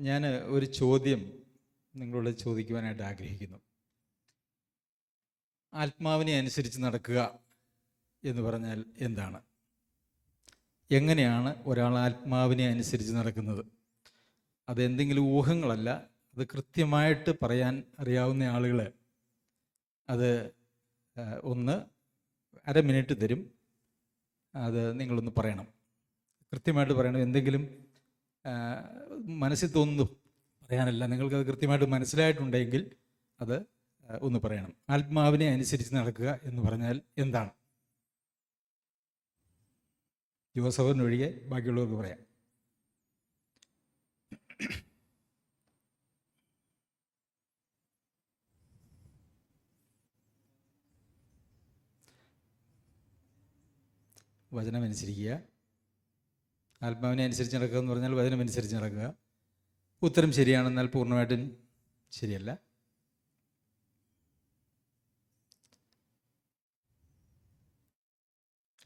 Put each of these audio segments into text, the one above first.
ഞാൻ ഒരു ചോദ്യം നിങ്ങളോട് ചോദിക്കുവാനായിട്ട് ആഗ്രഹിക്കുന്നു. ആത്മാവിനെ അനുസരിച്ച് നടക്കുക എന്ന് പറഞ്ഞാൽ എന്താണ്? എങ്ങനെയാണ് ഒരാൾ ആത്മാവിനെ അനുസരിച്ച് നടക്കുന്നത്? അതെന്തെങ്കിലും ഊഹങ്ങളല്ല, അത് കൃത്യമായിട്ട് പറയാൻ അറിയാവുന്ന ആളുകൾ അത് ഒന്ന് അര മിനിറ്റ് തരും. അത് നിങ്ങളൊന്ന് പറയണം, കൃത്യമായിട്ട് പറയണം. എന്തെങ്കിലും മനസ്സിൽ തോന്നുന്നു പറയാനല്ല, നിങ്ങൾക്കത് കൃത്യമായിട്ട് മനസ്സിലായിട്ടുണ്ടെങ്കിൽ അത് ഒന്ന് പറയണം. ആത്മാവിനെ അനുസരിച്ച് നടക്കുക എന്ന് പറഞ്ഞാൽ എന്താണ്? ജോസഫിനൊഴികെ ബാക്കിയുള്ളവർക്ക് പറയാം. വചനമനുസരിക്കുക, ആത്മാവിനെ അനുസരിച്ച് നടക്കുക എന്ന് പറഞ്ഞാൽ വചനമനുസരിച്ച് നടക്കുക. ഉത്തരം ശരിയാണെന്നാൽ പൂർണ്ണമായിട്ടും ശരിയല്ല.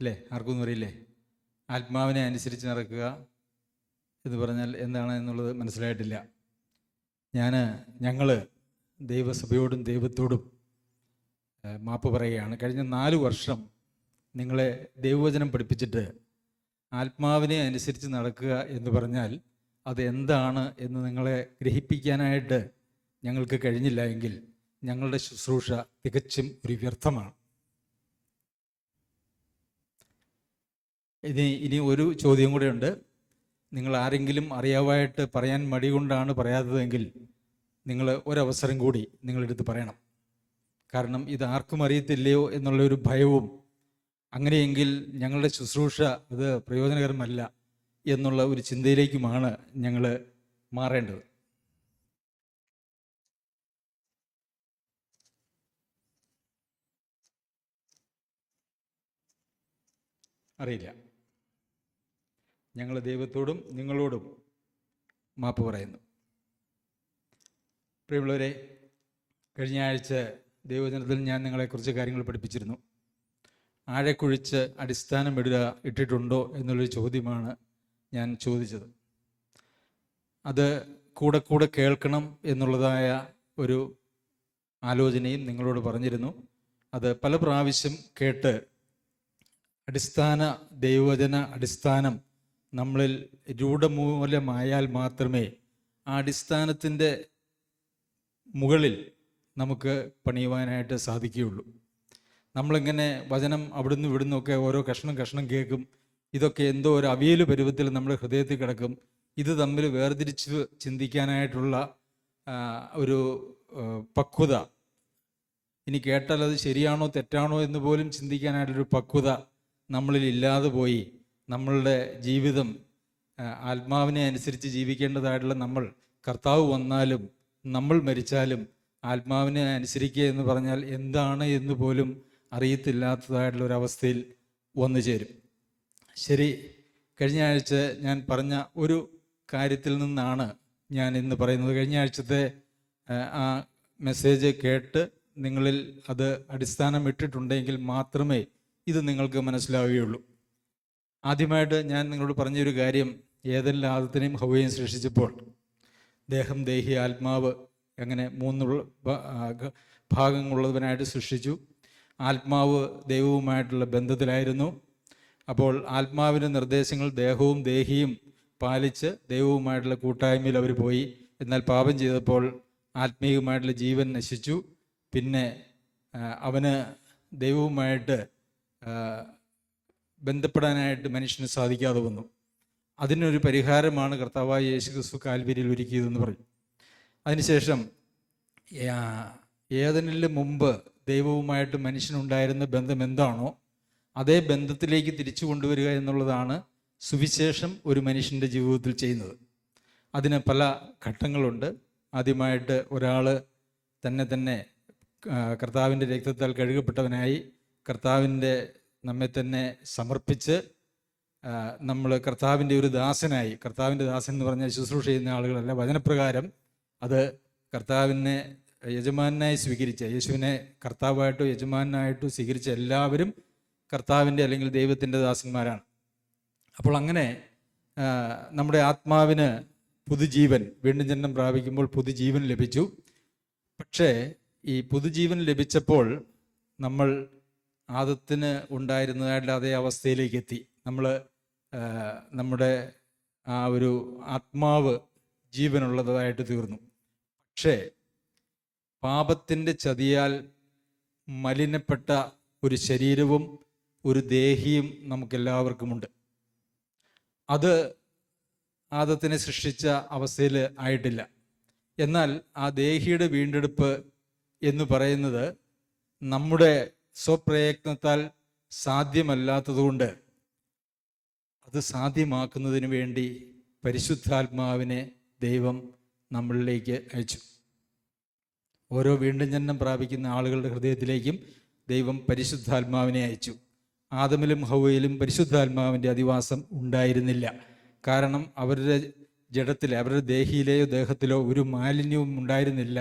അല്ലേ? ആർക്കൊന്നും അറിയില്ലേ? ആത്മാവിനെ അനുസരിച്ച് നടക്കുക എന്ന് പറഞ്ഞാൽ എന്താണ് എന്നുള്ളത് മനസ്സിലായിട്ടില്ല. ഞങ്ങൾ ദൈവസഭയോടും ദൈവത്തോടും മാപ്പ് പറയുകയാണ്. കഴിഞ്ഞ 4 വർഷം നിങ്ങളെ ദൈവവചനം പഠിപ്പിച്ചിട്ട് ആത്മാവിനെ അനുസരിച്ച് നടക്കുക എന്ന് പറഞ്ഞാൽ അത് എന്താണ് എന്ന് നിങ്ങളെ ഗ്രഹിപ്പിക്കാനായിട്ട് ഞങ്ങൾക്ക് കഴിഞ്ഞില്ല എങ്കിൽ ഞങ്ങളുടെ ശുശ്രൂഷ തികച്ചും ഒരു വ്യർത്ഥമാണ്. ഇനി ഒരു ചോദ്യം കൂടെ ഉണ്ട്. നിങ്ങൾ ആരെങ്കിലും അറിയാവായിട്ട് പറയാൻ മടി കൊണ്ടാണ് പറയാത്തതെങ്കിൽ നിങ്ങൾ ഒരവസരം കൂടി നിങ്ങളെടുത്ത് പറയണം. കാരണം ഇത് ആർക്കും അറിയത്തില്ലയോ എന്നുള്ളൊരു ഭയവും, അങ്ങനെയെങ്കിൽ ഞങ്ങളുടെ ശുശ്രൂഷ അത് പ്രയോജനകരമല്ല എന്നുള്ള ഒരു ചിന്തയിലേക്കുമാണ് ഞങ്ങൾ മാറേണ്ടത്. അറിയില്ല. ഞങ്ങൾ ദൈവത്തോടും നിങ്ങളോടും മാപ്പ് പറയുന്നു. പ്രിയമുള്ളവരെ, കഴിഞ്ഞ ആഴ്ച ദൈവവചനത്തിൽ ഞാൻ നിങ്ങളെക്കുറിച്ച് കാര്യങ്ങൾ പഠിപ്പിച്ചിരുന്നു. ആഴക്കുഴിച്ച് അടിസ്ഥാനം ഇട്ടിട്ടുണ്ടോ എന്നുള്ളൊരു ചോദ്യമാണ് ഞാൻ ചോദിച്ചത്. അത് കൂടെ കൂടെ കേൾക്കണം എന്നുള്ളതായ ഒരു ആലോചനയും നിങ്ങളോട് പറഞ്ഞിരുന്നു. അത് പല പ്രാവശ്യം കേട്ട് ദൈവവചന അടിസ്ഥാനം നമ്മളിൽ രൂഢമൂലമായാൽ മാത്രമേ ആ അടിസ്ഥാനത്തിൻ്റെ മുകളിൽ നമുക്ക് പണിയുവാനായിട്ട് സാധിക്കുകയുള്ളൂ. നമ്മളിങ്ങനെ വചനം അവിടുന്ന് ഇവിടുന്നൊക്കെ ഓരോ കഷ്ണം കേൾക്കും. ഇതൊക്കെ എന്തോ ഒരു അവിയൽ പരുവത്തിൽ നമ്മുടെ ഹൃദയത്തിൽ കിടക്കും. ഇത് തമ്മിൽ വേർതിരിച്ച് ചിന്തിക്കാനായിട്ടുള്ള ഒരു പക്വത, ഇനി കേട്ടാൽ അത് ശരിയാണോ തെറ്റാണോ എന്ന് പോലും ചിന്തിക്കാനായിട്ടൊരു പക്വത നമ്മളിൽ ഇല്ലാതെ പോയി നമ്മളുടെ ജീവിതം ആത്മാവിനെ അനുസരിച്ച് ജീവിക്കേണ്ടതായിട്ടുള്ള നമ്മൾ, കർത്താവ് വന്നാലും നമ്മൾ മരിച്ചാലും ആത്മാവിനെ അനുസരിക്കുക എന്ന് പറഞ്ഞാൽ എന്താണ് എന്ന് പോലും അറിയത്തില്ലാത്തതായിട്ടുള്ളൊരവസ്ഥയിൽ വന്നു ചേരും. ശരി, കഴിഞ്ഞ ആഴ്ച ഞാൻ പറഞ്ഞ ഒരു കാര്യത്തിൽ നിന്നാണ് ഞാൻ ഇന്ന് പറയുന്നത്. കഴിഞ്ഞ ആഴ്ചത്തെ ആ മെസ്സേജ് കേട്ട് നിങ്ങളിൽ അത് അടിസ്ഥാനം ഇട്ടിട്ടുണ്ടെങ്കിൽ മാത്രമേ ഇത് നിങ്ങൾക്ക് മനസ്സിലാവുകയുള്ളൂ. ആദ്യമായിട്ട് ഞാൻ നിങ്ങളോട് പറഞ്ഞൊരു കാര്യം, ഏതെല്ലാം ആദത്തിനെയും ഹവ്വയെയും സൃഷ്ടിച്ചപ്പോൾ ദേഹം, ദേഹി, ആത്മാവ് അങ്ങനെ 3 ഭാഗങ്ങളുള്ളവനായിട്ട് സൃഷ്ടിച്ചു. ആത്മാവ് ദൈവവുമായിട്ടുള്ള ബന്ധത്തിലായിരുന്നു. അപ്പോൾ ആത്മാവിൻ്റെ നിർദ്ദേശങ്ങൾ ദേഹവും ദേഹിയും പാലിച്ച് ദൈവവുമായിട്ടുള്ള കൂട്ടായ്മയിൽ അവർ പോയി. എന്നാൽ പാപം ചെയ്തപ്പോൾ ആത്മീയമായിട്ടുള്ള ജീവൻ നശിച്ചു. പിന്നെ അവന് ദൈവവുമായിട്ട് ബന്ധപ്പെടാനായിട്ട് മനുഷ്യന് സാധിക്കാതെ വന്നു. അതിനൊരു പരിഹാരമാണ് കർത്താവായ യേശു ക്രിസ്തു കാൽവരിയിൽ ഒരുക്കിയതെന്ന് പറയും. അതിനുശേഷം ഏദനിന് മുമ്പ് ദൈവവുമായിട്ട് മനുഷ്യനുണ്ടായിരുന്ന ബന്ധം എന്താണോ അതേ ബന്ധത്തിലേക്ക് തിരിച്ചു കൊണ്ടുവരിക എന്നുള്ളതാണ് സുവിശേഷം ഒരു മനുഷ്യൻ്റെ ജീവിതത്തിൽ ചെയ്യുന്നത്. അതിന് പല ഘട്ടങ്ങളുണ്ട്. ആദ്യമായിട്ട് ഒരാൾ തന്നെ കർത്താവിൻ്റെ രക്തത്താൽ കഴുകപ്പെട്ടവനായി കർത്താവിൻ്റെ നമ്മെ തന്നെ സമർപ്പിച്ച് നമ്മൾ കർത്താവിൻ്റെ ഒരു ദാസനായി, കർത്താവിൻ്റെ ദാസൻ എന്ന് പറഞ്ഞാൽ ശുശ്രൂഷ ചെയ്യുന്ന ആളുകളല്ല, വചനപ്രകാരം അത് കർത്താവിനെ യജമാനായി സ്വീകരിച്ച, യേശുവിനെ കർത്താവായിട്ടോ യജമാനായിട്ടോ സ്വീകരിച്ച എല്ലാവരും കർത്താവിൻ്റെ അല്ലെങ്കിൽ ദൈവത്തിൻ്റെ ദാസന്മാരാണ്. അപ്പോൾ അങ്ങനെ നമ്മുടെ ആത്മാവിന് പുതുജീവൻ, വീണ്ടും ജന്മം പ്രാപിക്കുമ്പോൾ പുതുജീവൻ ലഭിച്ചു. പക്ഷേ ഈ പുതുജീവൻ ലഭിച്ചപ്പോൾ നമ്മൾ ആദത്തിന് ഉണ്ടായിരുന്നതായിട്ടുള്ള അതേ അവസ്ഥയിലേക്ക് എത്തി. നമ്മുടെ ആ ഒരു ആത്മാവ് ജീവനുള്ളതായിട്ട് തീർന്നു. പക്ഷേ പാപത്തിൻ്റെ ചതിയാൽ മലിനപ്പെട്ട ഒരു ശരീരവും ഒരു ദേഹിയും നമുക്കെല്ലാവർക്കുമുണ്ട്. അത് ആദത്തിനെ സൃഷ്ടിച്ച അവസ്ഥയിൽ ആയിട്ടില്ല. എന്നാൽ ആ ദേഹിയുടെ വീണ്ടെടുപ്പ് എന്ന് പറയുന്നത് നമ്മുടെ സ്വപ്രയത്നത്താൽ സാധ്യമല്ലാത്തതുകൊണ്ട് അത് സാധ്യമാക്കുന്നതിന് വേണ്ടി പരിശുദ്ധാത്മാവിനെ ദൈവം നമ്മളിലേക്ക് അയച്ചു. ഓരോ വീണ്ടും ജന്മം പ്രാപിക്കുന്ന ആളുകളുടെ ഹൃദയത്തിലേക്കും ദൈവം പരിശുദ്ധാത്മാവിനെ അയച്ചു. ആദമിലും ഹവ്വയിലും പരിശുദ്ധാത്മാവിൻ്റെ അധിവാസം ഉണ്ടായിരുന്നില്ല. കാരണം അവരുടെ ജഡത്തിലെ, അവരുടെ ദേഹിയിലെയോ ദേഹത്തിലോ ഒരു മാലിന്യവും ഉണ്ടായിരുന്നില്ല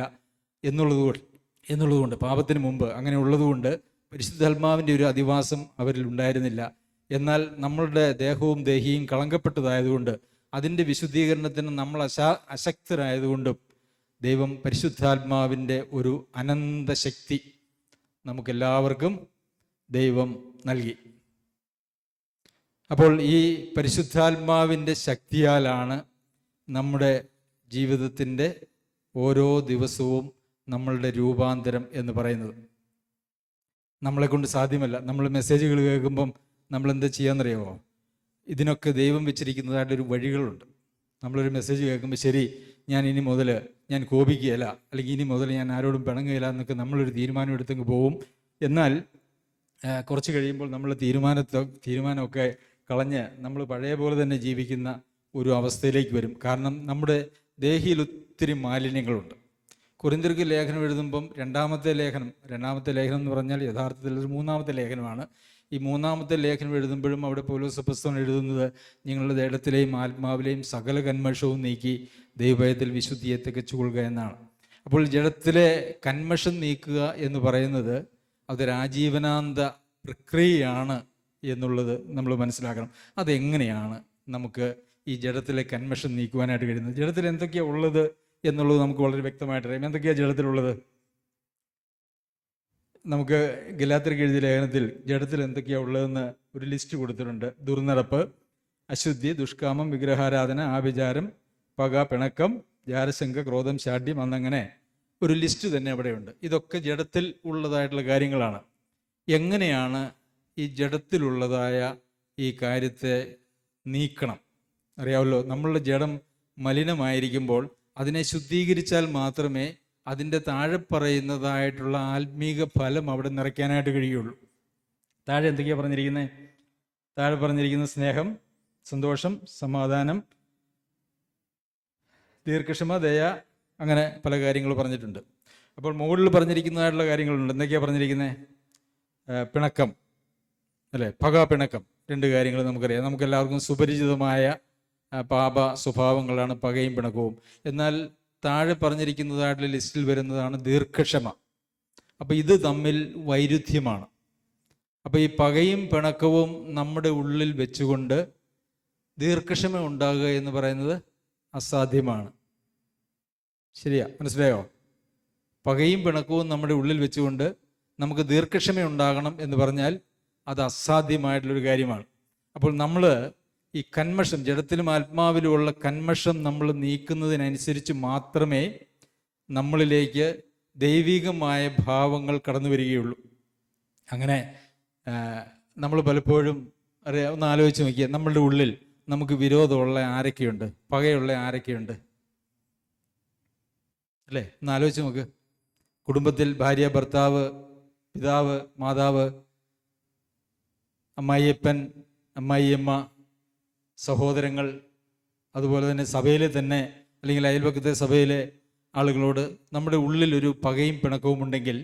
എന്നുള്ളതുകൊണ്ട് പാപത്തിന് മുമ്പ് അങ്ങനെ ഉള്ളതുകൊണ്ട് പരിശുദ്ധാത്മാവിൻ്റെ ഒരു അധിവാസം അവരിൽ ഉണ്ടായിരുന്നില്ല. എന്നാൽ നമ്മളുടെ ദേഹവും ദേഹിയും കളങ്കപ്പെട്ടതായതുകൊണ്ട് അതിൻ്റെ വിശുദ്ധീകരണത്തിന് നമ്മൾ അശക്തരായതുകൊണ്ടും ദൈവം പരിശുദ്ധാത്മാവിൻ്റെ ഒരു അനന്ത ശക്തി നമുക്കെല്ലാവർക്കും ദൈവം നൽകി. അപ്പോൾ ഈ പരിശുദ്ധാത്മാവിൻ്റെ ശക്തിയാലാണ് നമ്മുടെ ജീവിതത്തിൻ്റെ ഓരോ ദിവസവും നമ്മളുടെ രൂപാന്തരം എന്ന് പറയുന്നത്. നമ്മളെക്കൊണ്ട് സാധ്യമല്ല. നമ്മൾ മെസ്സേജുകൾ കേൾക്കുമ്പം നമ്മളെന്താ ചെയ്യാമെന്നറിയാമോ? ഇതിനൊക്കെ ദൈവം വെച്ചിരിക്കുന്നതായിട്ടൊരു വഴികളുണ്ട്. നമ്മളൊരു മെസ്സേജ് കേൾക്കുമ്പോൾ ശരി, ഞാൻ ഇനി മുതൽ ഞാൻ കോപിക്കുകയില്ല, അല്ലെങ്കിൽ ഇനി മുതൽ ഞാൻ ആരോടും പിണങ്ങുകയില്ല എന്നൊക്കെ നമ്മളൊരു തീരുമാനം എടുത്തങ്ങ് പോവും. എന്നാൽ കുറച്ച് കഴിയുമ്പോൾ നമ്മൾ തീരുമാനമൊക്കെ കളഞ്ഞ് നമ്മൾ പഴയ പോലെ തന്നെ ജീവിക്കുന്ന ഒരു അവസ്ഥയിലേക്ക് വരും. കാരണം നമ്മുടെ ദേഹിയിൽ ഒത്തിരി മാലിന്യങ്ങളുണ്ട്. കൊരിന്ത്യർക്ക് ലേഖനം എഴുതുമ്പം രണ്ടാമത്തെ ലേഖനം എന്ന് പറഞ്ഞാൽ യഥാർത്ഥത്തിൽ ഒരു മൂന്നാമത്തെ ലേഖനമാണ്. ഈ മൂന്നാമത്തെ ലേഖനം എഴുതുമ്പോഴും അവിടെ പൗലോസ് അപ്പോസ്തലൻ എഴുതുന്നത് നിങ്ങളുടെ ദേഹത്തിലെയും ആത്മാവിലെയും സകല കന്മഷവും നീക്കി ദൈവഭയത്തിൽ വിശുദ്ധിയെ തികച്ചുകൊള്ളുക എന്നാണ്. അപ്പോൾ ജഡത്തിലെ കന്മഷം നീക്കുക എന്ന് പറയുന്നത് അതൊരു ആജീവനാന്ത പ്രക്രിയയാണ് എന്നുള്ളത് നമ്മൾ മനസ്സിലാക്കണം. അതെങ്ങനെയാണ് നമുക്ക് ഈ ജഡത്തിലെ കന്മഷം നീക്കുവാനായിട്ട് കഴിയുന്നത്? ജഡത്തിൽ എന്തൊക്കെയാണ് ഉള്ളത് എന്നുള്ളത് നമുക്ക് വളരെ വ്യക്തമായിട്ട് അറിയാം. എന്തൊക്കെയാണ് ജഡത്തിലുള്ളത്? നമുക്ക് ഗലാത്യർക്ക് എഴുതിയ ലേഖനത്തിൽ ജഡത്തിൽ എന്തൊക്കെയാണ് ഉള്ളതെന്ന് ഒരു ലിസ്റ്റ് കൊടുത്തിട്ടുണ്ട്. ദുർനടപ്പ്, അശുദ്ധി, ദുഷ്കാമം, വിഗ്രഹാരാധന, ആഭിചാരം, പക, പിണക്കം, ജാരശങ്ക, ക്രോധം, ശാഠ്യം എന്നങ്ങനെ ഒരു ലിസ്റ്റ് തന്നെ അവിടെയുണ്ട്. ഇതൊക്കെ ജഡത്തിൽ ഉള്ളതായിട്ടുള്ള കാര്യങ്ങളാണ്. എങ്ങനെയാണ് ഈ ജഡത്തിലുള്ളതായ ഈ കാര്യത്തെ നീക്കണം? അറിയാമല്ലോ, നമ്മളുടെ ജഡം മലിനമായിരിക്കുമ്പോൾ അതിനെ ശുദ്ധീകരിച്ചാൽ മാത്രമേ അതിൻ്റെ താഴെ പറയുന്നതായിട്ടുള്ള ആത്മീക ഫലം അവിടെ നിറയ്ക്കാനായിട്ട് കഴിയുള്ളൂ. താഴെ എന്തൊക്കെയാണ് പറഞ്ഞിരിക്കുന്നത്? താഴെ പറഞ്ഞിരിക്കുന്ന സ്നേഹം, സന്തോഷം, സമാധാനം, ദീർഘക്ഷമ, ദയ, അങ്ങനെ പല കാര്യങ്ങൾ പറഞ്ഞിട്ടുണ്ട്. അപ്പോൾ മുകളിൽ പറഞ്ഞിരിക്കുന്നതായിട്ടുള്ള കാര്യങ്ങളുണ്ട്. എന്തൊക്കെയാണ് പറഞ്ഞിരിക്കുന്നത്? പിണക്കം, അല്ലേ? പക, പിണക്കം, രണ്ട് കാര്യങ്ങൾ നമുക്കറിയാം. നമുക്കെല്ലാവർക്കും സുപരിചിതമായ പാപ സ്വഭാവങ്ങളാണ് പകയും പിണക്കവും. എന്നാൽ താഴെ പറഞ്ഞിരിക്കുന്നതായിട്ടുള്ള ലിസ്റ്റിൽ വരുന്നതാണ് ദീർഘക്ഷമ. അപ്പോൾ ഇത് തമ്മിൽ വൈരുദ്ധ്യമാണ്. അപ്പോൾ ഈ പകയും പിണക്കവും നമ്മുടെ ഉള്ളിൽ വെച്ചുകൊണ്ട് ദീർഘക്ഷമ ഉണ്ടാകുക എന്ന് പറയുന്നത് അസാധ്യമാണ്. ശരിയാ? മനസ്സിലായോ? പകയും പിണക്കവും നമ്മുടെ ഉള്ളിൽ വെച്ചുകൊണ്ട് നമുക്ക് ദീർഘക്ഷമ ഉണ്ടാകണം എന്ന് പറഞ്ഞാൽ അത് അസാധ്യമായിട്ടുള്ളൊരു കാര്യമാണ്. അപ്പോൾ നമ്മൾ ഈ കന്മഷം, ജഡത്തിലും ആത്മാവിലുമുള്ള കന്മഷം നമ്മൾ നീക്കുന്നതിനനുസരിച്ച് മാത്രമേ നമ്മളിലേക്ക് ദൈവികമായ ഭാവങ്ങൾ കടന്നു വരികയുള്ളൂ. അങ്ങനെ നമ്മൾ പലപ്പോഴും ഒന്ന് ആലോചിച്ച് നോക്കിയാൽ നമ്മളുടെ ഉള്ളിൽ നമുക്ക് വിരോധമുള്ള ആരൊക്കെയുണ്ട്, പകയുള്ള ആരൊക്കെയുണ്ട്, അല്ലേ? ഒന്ന് ആലോചിച്ച് നോക്ക്. കുടുംബത്തിൽ ഭാര്യ, ഭർത്താവ്, പിതാവ്, മാതാവ്, അമ്മായിയപ്പൻ, അമ്മായിയമ്മ, സഹോദരങ്ങൾ, അതുപോലെ തന്നെ സഭയിലെ തന്നെ അല്ലെങ്കിൽ അയൽപക്കത്തെ സഭയിലെ ആളുകളോട് നമ്മുടെ ഉള്ളിലൊരു പകയും പിണക്കവും ഉണ്ടെങ്കിൽ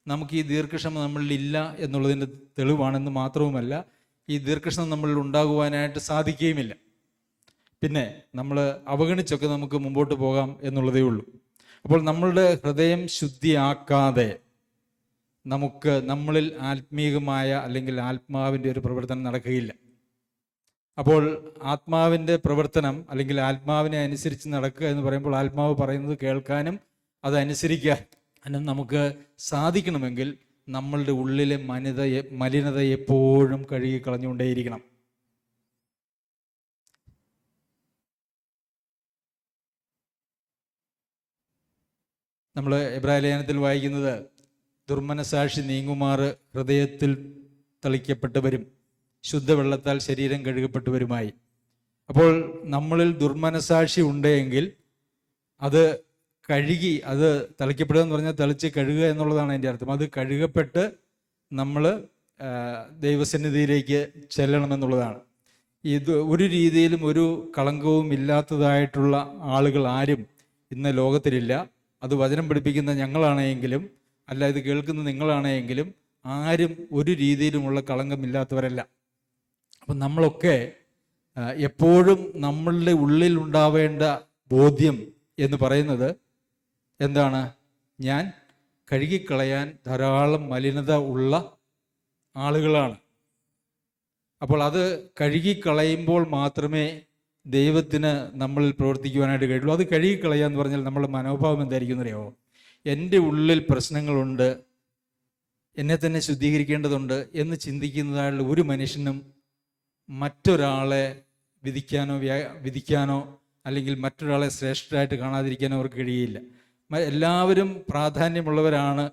നമുക്ക് ഈ ദീർഘക്ഷമ നമ്മളിലില്ല എന്നുള്ളതിൻ്റെ തെളിവാണെന്ന് മാത്രവുമല്ല, ഈ ദീർഘക്ഷമ നമ്മളിൽ ഉണ്ടാകുവാനായിട്ട് സാധിക്കുകയുമില്ല. പിന്നെ നമ്മൾ അവഗണിച്ചൊക്കെ നമുക്ക് മുമ്പോട്ട് പോകാം എന്നുള്ളതേ ഉള്ളൂ. അപ്പോൾ നമ്മളുടെ ഹൃദയം ശുദ്ധിയാക്കാതെ നമുക്ക് നമ്മളിൽ ആത്മീകമായ അല്ലെങ്കിൽ ആത്മാവിൻ്റെ ഒരു പ്രവർത്തനം നടക്കുകയില്ല. അപ്പോൾ ആത്മാവിൻ്റെ പ്രവർത്തനം അല്ലെങ്കിൽ ആത്മാവിനെ അനുസരിച്ച് നടക്കുക എന്ന് പറയുമ്പോൾ ആത്മാവ് പറയുന്നത് കേൾക്കാനും അതനുസരിക്കാനും നമുക്ക് സാധിക്കണമെങ്കിൽ നമ്മളുടെ ഉള്ളിലെ മലിനത എപ്പോഴും കഴുകി കളഞ്ഞുകൊണ്ടേയിരിക്കണം. നമ്മൾ എബ്രായ ലേഖനത്തിൽ വായിക്കുന്നത് ദുർമനസാക്ഷി നീങ്ങുമാറ് ഹൃദയത്തിൽ തളിക്കപ്പെട്ടവരും ശുദ്ധവെള്ളത്താൽ ശരീരം കഴുകപ്പെട്ടവരുമായി. അപ്പോൾ നമ്മളിൽ ദുർമനസാക്ഷി ഉണ്ടെങ്കിൽ അത് കഴുകി, അത് തളിക്കപ്പെടുക എന്ന് പറഞ്ഞാൽ തളിച്ച് കഴുകുക എന്നുള്ളതാണ് അതിൻ്റെ അർത്ഥം. അത് കഴുകപ്പെട്ട് നമ്മൾ ദൈവസന്നിധിയിലേക്ക് ചെല്ലണമെന്നുള്ളതാണ്. ഇത് ഒരു രീതിയിലും ഒരു കളങ്കവും ഇല്ലാത്തതായിട്ടുള്ള ആളുകൾ ആരും ഇന്ന് ലോകത്തിലില്ല. അത് വചനം പഠിപ്പിക്കുന്ന ഞങ്ങളാണെങ്കിലും അല്ല ഇത് കേൾക്കുന്ന നിങ്ങളാണെങ്കിലും ആരും ഒരു രീതിയിലുമുള്ള കളങ്കമില്ലാത്തവരല്ല. അപ്പം നമ്മളൊക്കെ എപ്പോഴും നമ്മളുടെ ഉള്ളിൽ ഉണ്ടാവേണ്ട ബോധ്യം എന്ന് പറയുന്നത് എന്താണ്? ഞാൻ കഴുകിക്കളയാൻ ധാരാളം മലിനത ഉള്ള ആളുകളാണ്. അപ്പോൾ അത് കഴുകിക്കളയുമ്പോൾ മാത്രമേ ദൈവത്തിന് നമ്മളിൽ പ്രവർത്തിക്കുവാനായിട്ട് കഴിയുള്ളൂ. അത് കഴുകിക്കളയുക എന്ന് പറഞ്ഞാൽ നമ്മളുടെ മനോഭാവം എന്തായിരിക്കും എന്നറിയാമോ? എൻ്റെ ഉള്ളിൽ പ്രശ്നങ്ങളുണ്ട്, എന്നെ തന്നെ ശുദ്ധീകരിക്കേണ്ടതുണ്ട് എന്ന് ചിന്തിക്കുന്നതായുള്ള ഒരു മനുഷ്യനും മറ്റൊരാളെ വിധിക്കാനോ അല്ലെങ്കിൽ മറ്റൊരാളെ ശ്രേഷ്ഠരായിട്ട് കാണാതിരിക്കാനോ അവർക്ക് കഴിയില്ല. എല്ലാവരും പ്രാധാന്യമുള്ളവരാണ്.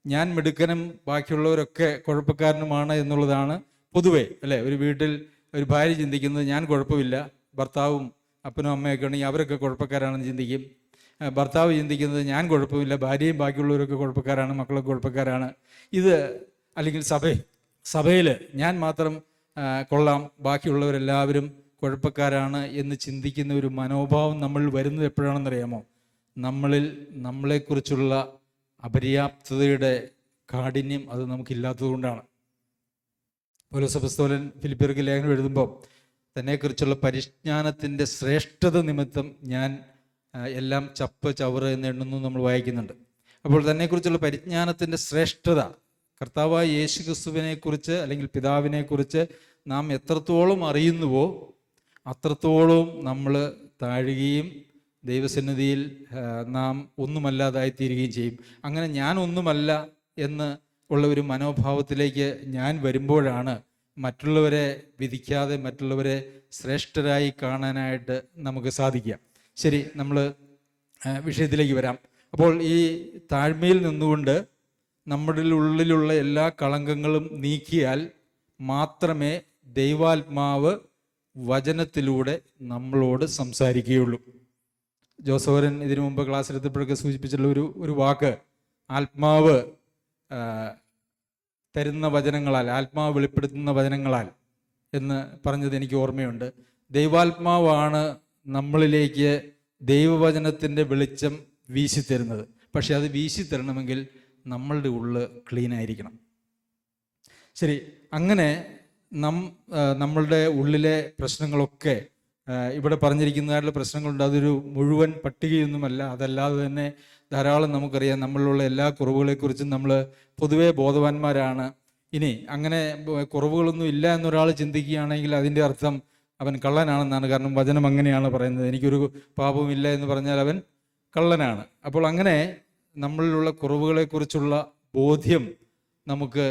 ഞാൻ മിടുക്കനും ബാക്കിയുള്ളവരൊക്കെ കുഴപ്പക്കാരനുമാണ് എന്നുള്ളതാണ് പൊതുവേ, അല്ലേ? ഒരു വീട്ടിൽ ഒരു ഭാര്യ ചിന്തിക്കുന്നത് ഞാൻ കുഴപ്പമില്ല, ഭർത്താവും അപ്പനും അമ്മയൊക്കെ ഉണ്ടെങ്കിൽ അവരൊക്കെ കുഴപ്പക്കാരാണെന്ന് ചിന്തിക്കും. ഭർത്താവ് ചിന്തിക്കുന്നത് ഞാൻ കുഴപ്പമില്ല, ഭാര്യയും ബാക്കിയുള്ളവരൊക്കെ കുഴപ്പക്കാരാണ്, മക്കളൊക്കെ കുഴപ്പക്കാരാണ്. ഇത് അല്ലെങ്കിൽ സഭയിൽ ഞാൻ മാത്രം കൊള്ളാം, ബാക്കിയുള്ളവരെല്ലാവരും കുഴപ്പക്കാരാണ് എന്ന് ചിന്തിക്കുന്ന ഒരു മനോഭാവം നമ്മൾ വരുന്നത് എപ്പോഴാണെന്നറിയാമോ? നമ്മളിൽ നമ്മളെക്കുറിച്ചുള്ള അപര്യാപ്തതയുടെ കാഠിന്യം അത് നമുക്കില്ലാത്തത് കൊണ്ടാണ്. പൗലോസ് അപ്പോസ്തലൻ ഫിലിപ്പിയർക്ക് ലേഖനം എഴുതുമ്പോൾ തന്നെക്കുറിച്ചുള്ള പരിജ്ഞാനത്തിൻ്റെ ശ്രേഷ്ഠത നിമിത്തം ഞാൻ എല്ലാം ചവറ് എന്ന് എണ്ണുന്നു നമ്മൾ വായിക്കുന്നുണ്ട്. അപ്പോൾ തന്നെക്കുറിച്ചുള്ള പരിജ്ഞാനത്തിൻ്റെ ശ്രേഷ്ഠത, കർത്താവായ യേശു ക്രിസ്തുവിനെക്കുറിച്ച് അല്ലെങ്കിൽ പിതാവിനെക്കുറിച്ച് നാം എത്രത്തോളം അറിയുന്നുവോ അത്രത്തോളം നമ്മൾ താഴുകയും ദൈവസന്നിധിയിൽ നാം ഒന്നുമല്ലാതായിത്തീരുകയും ചെയ്യും. അങ്ങനെ ഞാൻ ഒന്നുമല്ല എന്ന് ഉള്ള ഒരു മനോഭാവത്തിലേക്ക് ഞാൻ വരുമ്പോഴാണ് മറ്റുള്ളവരെ വിധിക്കാതെ മറ്റുള്ളവരെ ശ്രേഷ്ഠരായി കാണാനായിട്ട് നമുക്ക് സാധിക്കുക. ശരി, നമ്മൾ വിഷയത്തിലേക്ക് വരാം. അപ്പോൾ ഈ താഴ്മയിൽ നിന്നുകൊണ്ട് നമ്മുടെ ഉള്ളിലുള്ള എല്ലാ കളങ്കങ്ങളും നീക്കിയാൽ മാത്രമേ ദൈവാത്മാവ് വചനത്തിലൂടെ നമ്മളോട് സംസാരിക്കുകയുള്ളൂ. ജോസഫരൻ ഇതിനു മുമ്പ് ക്ലാസ്സിലെത്തിയപ്പോഴൊക്കെ സൂചിപ്പിച്ചിട്ടുള്ള ഒരു വാക്ക്, ആത്മാവ് തരുന്ന വചനങ്ങളാൽ, ആത്മാവ് വെളിപ്പെടുത്തുന്ന വചനങ്ങളാൽ എന്ന് പറഞ്ഞത് എനിക്ക് ഓർമ്മയുണ്ട്. ദൈവാത്മാവാണ് നമ്മളിലേക്ക് ദൈവവചനത്തിൻ്റെ വെളിച്ചം വീശിത്തരുന്നത്. പക്ഷെ അത് വീശിത്തരണമെങ്കിൽ നമ്മളുടെ ഉള്ള് ക്ലീൻ ആയിരിക്കണം. ശരി, അങ്ങനെ നമ്മളുടെ ഉള്ളിലെ പ്രശ്നങ്ങളൊക്കെ ഇവിടെ പറഞ്ഞിരിക്കുന്നതായിട്ടുള്ള പ്രശ്നങ്ങളുണ്ട്. അതൊരു മുഴുവൻ പട്ടികയൊന്നുമല്ല. അതല്ലാതെ തന്നെ ധാരാളം നമുക്കറിയാം. നമ്മളിലുള്ള എല്ലാ കുറവുകളെക്കുറിച്ചും നമ്മൾ പൊതുവെ ബോധവാന്മാരാണ്. ഇനി അങ്ങനെ കുറവുകളൊന്നും ഇല്ല എന്നൊരാൾ ചിന്തിക്കുകയാണെങ്കിൽ അതിൻ്റെ അർത്ഥം അവൻ കള്ളനാണെന്നാണ്. കാരണം വചനം അങ്ങനെയാണ് പറയുന്നത്. എനിക്കൊരു പാപവും ഇല്ല എന്ന് പറഞ്ഞാൽ അവൻ കള്ളനാണ്. അപ്പോൾ അങ്ങനെ നമ്മളിലുള്ള കുറവുകളെക്കുറിച്ചുള്ള ബോധ്യം നമുക്ക്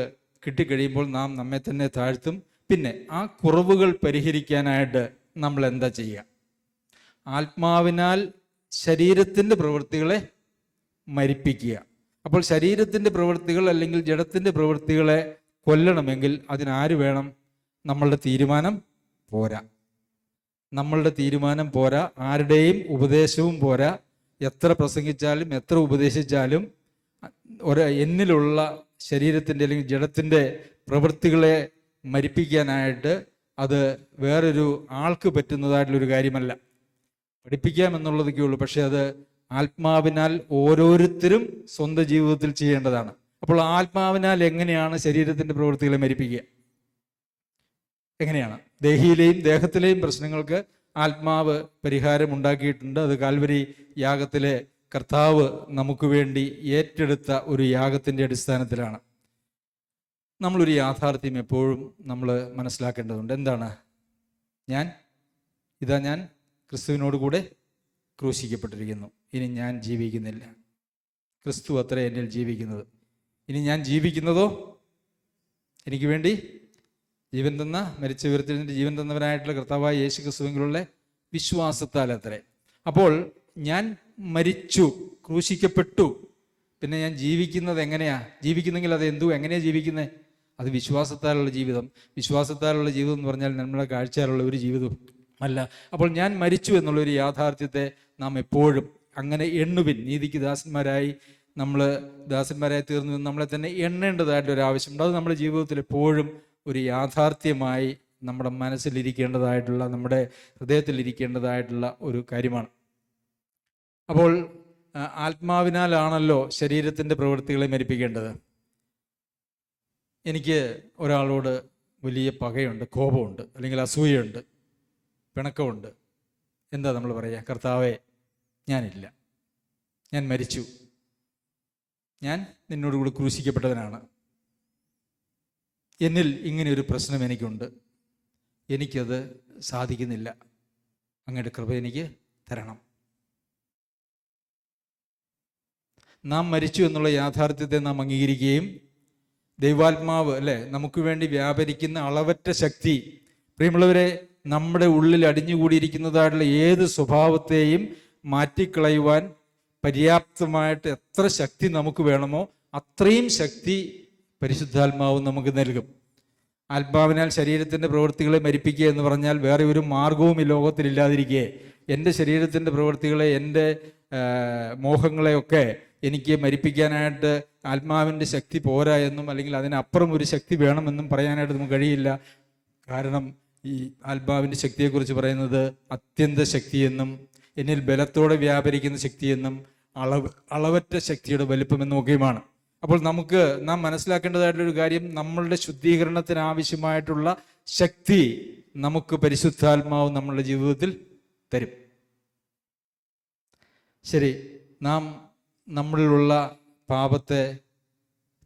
കിട്ടിക്കഴിയുമ്പോൾ നാം നമ്മെ തന്നെ താഴ്ത്തും. പിന്നെ ആ കുറവുകൾ പരിഹരിക്കാനായിട്ട് നമ്മൾ എന്താ ചെയ്യുക? ആത്മാവിനാൽ ശരീരത്തിൻ്റെ പ്രവൃത്തികളെ മരിപ്പിക്കുക. അപ്പോൾ ശരീരത്തിൻ്റെ പ്രവൃത്തികൾ അല്ലെങ്കിൽ ജഡത്തിൻ്റെ പ്രവൃത്തികളെ കൊല്ലണമെങ്കിൽ അതിനാര് വേണം? നമ്മളുടെ തീരുമാനം പോരാ. നമ്മളുടെ തീരുമാനം പോരാ, ആരുടെയും ഉപദേശവും പോരാ. എത്ര പ്രസംഗിച്ചാലും എത്ര ഉപദേശിച്ചാലും എന്നിലുള്ള ശരീരത്തിൻ്റെ അല്ലെങ്കിൽ ജഡത്തിൻ്റെ പ്രവൃത്തികളെ മരിപ്പിക്കാനായിട്ട് അത് വേറൊരു ആൾക്ക് പറ്റുന്നതായിട്ടുള്ളൊരു കാര്യമല്ല. പഠിപ്പിക്കാമെന്നുള്ളതൊക്കെ ഉള്ളൂ. പക്ഷെ അത് ആത്മാവിനാൽ ഓരോരുത്തരും സ്വന്തം ജീവിതത്തിൽ ചെയ്യേണ്ടതാണ്. അപ്പോൾ ആത്മാവിനാൽ എങ്ങനെയാണ് ശരീരത്തിൻ്റെ പ്രവൃത്തികളെ മരിപ്പിക്കുക? എങ്ങനെയാണ്? ദേഹത്തിലെയും പ്രശ്നങ്ങൾക്ക് ആത്മാവ് പരിഹാരം ഉണ്ടാക്കിയിട്ടുണ്ട്. അത് കാൽവരി യാഗത്തിലെ കർത്താവ് നമുക്ക് വേണ്ടി ഏറ്റെടുത്ത ഒരു യാഗത്തിൻ്റെ അടിസ്ഥാനത്തിലാണ്. നമ്മളൊരു യാഥാർത്ഥ്യം എപ്പോഴും നമ്മൾ മനസ്സിലാക്കേണ്ടതുണ്ട്. എന്താണ്? ഞാൻ ക്രിസ്തുവിനോട് കൂടെ ക്രൂശിക്കപ്പെട്ടിരിക്കുന്നു. ഇനി ഞാൻ ജീവിക്കുന്നില്ല, ക്രിസ്തു അത്ര എന്നിൽ ജീവിക്കുന്നത്. ഇനി ഞാൻ ജീവിക്കുന്നതോ എനിക്ക് വേണ്ടി ജീവൻ തന്ന, മരിച്ച ഉയർത്തെഴുന്നേറ്റ് ജീവൻ തന്നവനായിട്ടുള്ള കർത്താവായ യേശു ക്രിസ്തുവിലുള്ള വിശ്വാസത്താൽ അത്രേ. അപ്പോൾ ഞാൻ മരിച്ചു, ക്രൂശിക്കപ്പെട്ടു. പിന്നെ ഞാൻ ജീവിക്കുന്നത് എങ്ങനെയാ? ജീവിക്കുന്നെങ്കിൽ അത് എങ്ങനെയാ ജീവിക്കുന്നത്? അത് വിശ്വാസത്താലുള്ള ജീവിതം. വിശ്വാസത്താലുള്ള ജീവിതം എന്ന് പറഞ്ഞാൽ നമ്മുടെ കാഴ്ചയിലുള്ള ഒരു ജീവിതവും അല്ല. അപ്പോൾ ഞാൻ മരിച്ചു എന്നുള്ളൊരു യാഥാർത്ഥ്യത്തെ നാം എപ്പോഴും അങ്ങനെ എണ്ണുവിൻ. നീതിക്ക് ദാസന്മാരായി തീർന്നു നമ്മളെ തന്നെ എണ്ണേണ്ടതായിട്ടൊരു ആവശ്യമുണ്ട്. അത് നമ്മുടെ ജീവിതത്തിൽ എപ്പോഴും ഒരു യാഥാർത്ഥ്യമായി നമ്മുടെ മനസ്സിലിരിക്കേണ്ടതായിട്ടുള്ള, നമ്മുടെ ഹൃദയത്തിലിരിക്കേണ്ടതായിട്ടുള്ള ഒരു കാര്യമാണ്. അപ്പോൾ ആത്മാവിനാലാണല്ലോ ശരീരത്തിൻ്റെ പ്രവൃത്തികളെ മരിപ്പിക്കേണ്ടത്. എനിക്ക് ഒരാളോട് വലിയ പകയുണ്ട്, കോപമുണ്ട്, അല്ലെങ്കിൽ അസൂയയുണ്ട്, പിണക്കമുണ്ട്. എന്താ നമ്മൾ പറയുക? കർത്താവേ, ഞാനില്ല, ഞാൻ മരിച്ചു, ഞാൻ നിന്നോടുകൂടി ക്രൂശിക്കപ്പെട്ടവനാണ്, എന്നിൽ ഇങ്ങനെയൊരു പ്രശ്നം എനിക്കുണ്ട്, എനിക്കത് സാധിക്കുന്നില്ല, അങ്ങയുടെ കൃപ എനിക്ക് തരണം. നാം മരിച്ചു എന്നുള്ള യാഥാർത്ഥ്യത്തെ നാം അംഗീകരിക്കുകയും ദൈവാത്മാവ് നമുക്ക് വേണ്ടി വ്യാപരിക്കുന്ന അളവറ്റ ശക്തി, പ്രിയമുള്ളവരെ, നമ്മുടെ ഉള്ളിൽ അടിഞ്ഞുകൂടിയിരിക്കുന്നതായിട്ടുള്ള ഏത് സ്വഭാവത്തെയും മാറ്റിക്കളയുവാൻ പര്യാപ്തമായിട്ട് എത്ര ശക്തി നമുക്ക് വേണമോ അത്രയും ശക്തി പരിശുദ്ധാത്മാവ് നമുക്ക് നൽകും. ആത്മാവിനാൽ ശരീരത്തിൻ്റെ പ്രവൃത്തികളെ മരിപ്പിക്കുക എന്ന് പറഞ്ഞാൽ വേറെ ഒരു മാർഗവും ഈ ലോകത്തിലില്ലാതിരിക്കെ എൻ്റെ ശരീരത്തിൻ്റെ പ്രവൃത്തികളെ, എൻ്റെ മോഹങ്ങളെയൊക്കെ എനിക്ക് മരിപ്പിക്കാനായിട്ട് ആത്മാവിൻ്റെ ശക്തി പോരാ എന്നും, അല്ലെങ്കിൽ അതിനപ്പുറം ഒരു ശക്തി വേണമെന്നും പറയാനായിട്ട് നമുക്ക് കഴിയില്ല. കാരണം ഈ ആത്മാവിൻ്റെ ശക്തിയെക്കുറിച്ച് പറയുന്നത് അത്യന്ത ശക്തിയെന്നും, എന്നിൽ ബലത്തോടെ വ്യാപരിക്കുന്ന ശക്തിയെന്നും, അളവറ്റ ശക്തിയുടെ വലിപ്പമെന്നും ഒക്കെയുമാണ്. അപ്പോൾ നാം മനസ്സിലാക്കേണ്ടതായിട്ടുള്ളൊരു കാര്യം, നമ്മളുടെ ശുദ്ധീകരണത്തിന് ആവശ്യമായിട്ടുള്ള ശക്തി നമുക്ക് പരിശുദ്ധാത്മാവ് നമ്മളുടെ ജീവിതത്തിൽ തരും. ശരി, നാം നമ്മളിലുള്ള പാപത്തെ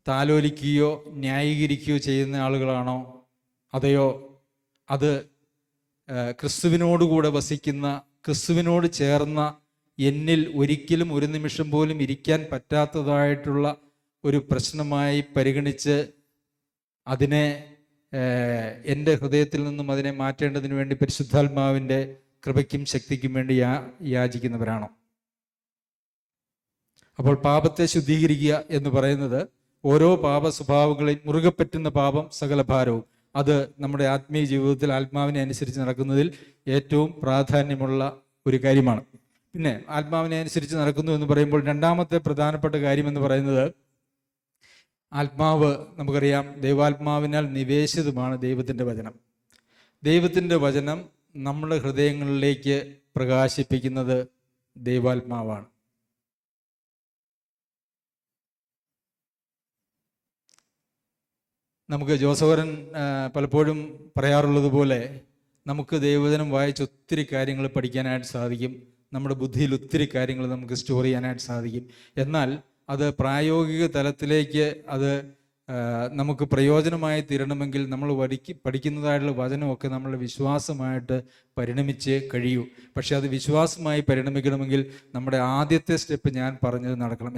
താലോലിക്കുകയോ ന്യായീകരിക്കുകയോ ചെയ്യുന്ന ആളുകളാണോ? അതെയോ അത് ക്രിസ്തുവിനോടുകൂടെ വസിക്കുന്ന, ക്രിസ്തുവിനോട് ചേർന്ന, എന്നിൽ ഒരിക്കലും ഒരു നിമിഷം പോലും ഇരിക്കാൻ പറ്റാത്തതായിട്ടുള്ള ഒരു പ്രശ്നമായി പരിഗണിച്ച് അതിനെ എൻ്റെ ഹൃദയത്തിൽ നിന്നും അതിനെ മാറ്റേണ്ടതിന് വേണ്ടി പരിശുദ്ധാത്മാവിൻ്റെ കൃപയ്ക്കും ശക്തിക്കും വേണ്ടി യാചിക്കുന്നവരാണോ? അപ്പോൾ പാപത്തെ ശുദ്ധീകരിക്കുക എന്ന് പറയുന്നത് ഓരോ പാപ സ്വഭാവങ്ങളെയും മുറുകെ പറ്റുന്ന പാപം സകല ഭാരവും, അത് നമ്മുടെ ആത്മീയ ജീവിതത്തിൽ ആത്മാവിനെ അനുസരിച്ച് നടക്കുന്നതിൽ ഏറ്റവും പ്രാധാന്യമുള്ള ഒരു കാര്യമാണ്. പിന്നെ ആത്മാവിനെ അനുസരിച്ച് നടക്കുന്നു എന്ന് പറയുമ്പോൾ രണ്ടാമത്തെ പ്രധാനപ്പെട്ട കാര്യം എന്ന് പറയുന്നത്, ആത്മാവ് നമുക്കറിയാം ദൈവാത്മാവിനാൽ നിവേശിതമാണ് ദൈവത്തിൻ്റെ വചനം. ദൈവത്തിൻ്റെ വചനം നമ്മുടെ ഹൃദയങ്ങളിലേക്ക് പ്രകാശിപ്പിക്കുന്നത് ദൈവാത്മാവാണ്. നമുക്ക് ജോസഫരൻ പലപ്പോഴും പറയാറുള്ളത് പോലെ നമുക്ക് ദൈവവചനം വായിച്ച് ഒത്തിരി കാര്യങ്ങൾ പഠിക്കാനായിട്ട് സാധിക്കും, നമ്മുടെ ബുദ്ധിയിൽ ഒത്തിരി കാര്യങ്ങൾ നമുക്ക് സ്റ്റോർ ചെയ്യാനായിട്ട് സാധിക്കും. എന്നാൽ അത് പ്രായോഗിക തലത്തിലേക്ക് അത് നമുക്ക് പ്രയോജനമായി തീരണമെങ്കിൽ നമ്മൾ പഠിക്കുന്നതായിട്ടുള്ള വചനമൊക്കെ നമ്മളുടെ വിശ്വാസമായിട്ട് പരിണമിച്ച് കഴിയൂ. പക്ഷെ അത് വിശ്വാസമായി പരിണമിക്കണമെങ്കിൽ നമ്മുടെ ആദ്യത്തെ സ്റ്റെപ്പ് ഞാൻ പറഞ്ഞത് നടക്കണം.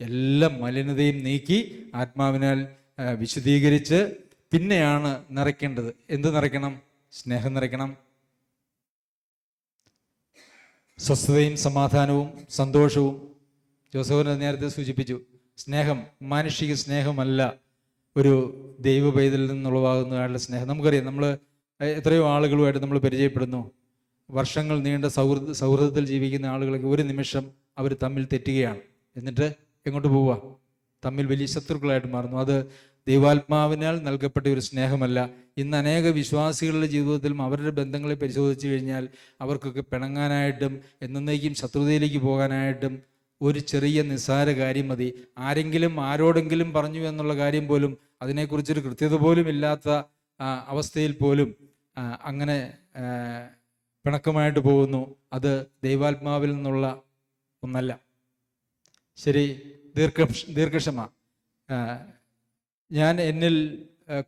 എല്ലാ മലിനതയും നീക്കി ആത്മാവിനാൽ വിശുദ്ധീകരിച്ച് പിന്നെയാണ് നിറയ്ക്കേണ്ടത്. എന്ത് നിറയ്ക്കണം? സ്നേഹം നിറയ്ക്കണം, സ്വസ്ഥതയും സമാധാനവും സന്തോഷവും. ജോസഫിനെ നേരത്തെ സൂചിപ്പിച്ചു, സ്നേഹം മാനുഷിക സ്നേഹമല്ല, ഒരു ദൈവ പൈതലിൽ നിന്നുളവാകുന്നതായുള്ള സ്നേഹം. നമുക്കറിയാം, നമ്മൾ എത്രയോ ആളുകളുമായിട്ട് നമ്മൾ പരിചയപ്പെടുന്നു, വർഷങ്ങൾ നീണ്ട സൗഹൃദത്തിൽ ജീവിക്കുന്ന ആളുകളൊക്കെ ഒരു നിമിഷം അവർ തമ്മിൽ തെറ്റുകയാണ്, എന്നിട്ട് എങ്ങോട്ട് പോവുക? തമ്മിൽ വലിയ ശത്രുക്കളായിട്ട് മാറുന്നു. അത് ദൈവാത്മാവിനാൽ നൽകപ്പെട്ട ഒരു സ്നേഹമല്ല. ഇന്ന് അനേക വിശ്വാസികളുടെ ജീവിതത്തിലും അവരുടെ ബന്ധങ്ങളെ പരിശോധിച്ചു കഴിഞ്ഞാൽ അവർക്കൊക്കെ പിണങ്ങാനായിട്ടും എന്നേക്കും ശത്രുതയിലേക്ക് പോകാനായിട്ടും ഒരു ചെറിയ നിസ്സാര കാര്യം മതി. ആരെങ്കിലും ആരോടെങ്കിലും പറഞ്ഞു എന്നുള്ള കാര്യം പോലും, അതിനെക്കുറിച്ചൊരു കൃത്യത പോലും ഇല്ലാത്ത അവസ്ഥയിൽ പോലും അങ്ങനെ പിണക്കമായിട്ട് പോകുന്നു. അത് ദൈവാത്മാവിൽ നിന്നുള്ള ഒന്നല്ല. ശരി, ദീർഘക്ഷമ. ഞാൻ എന്നിൽ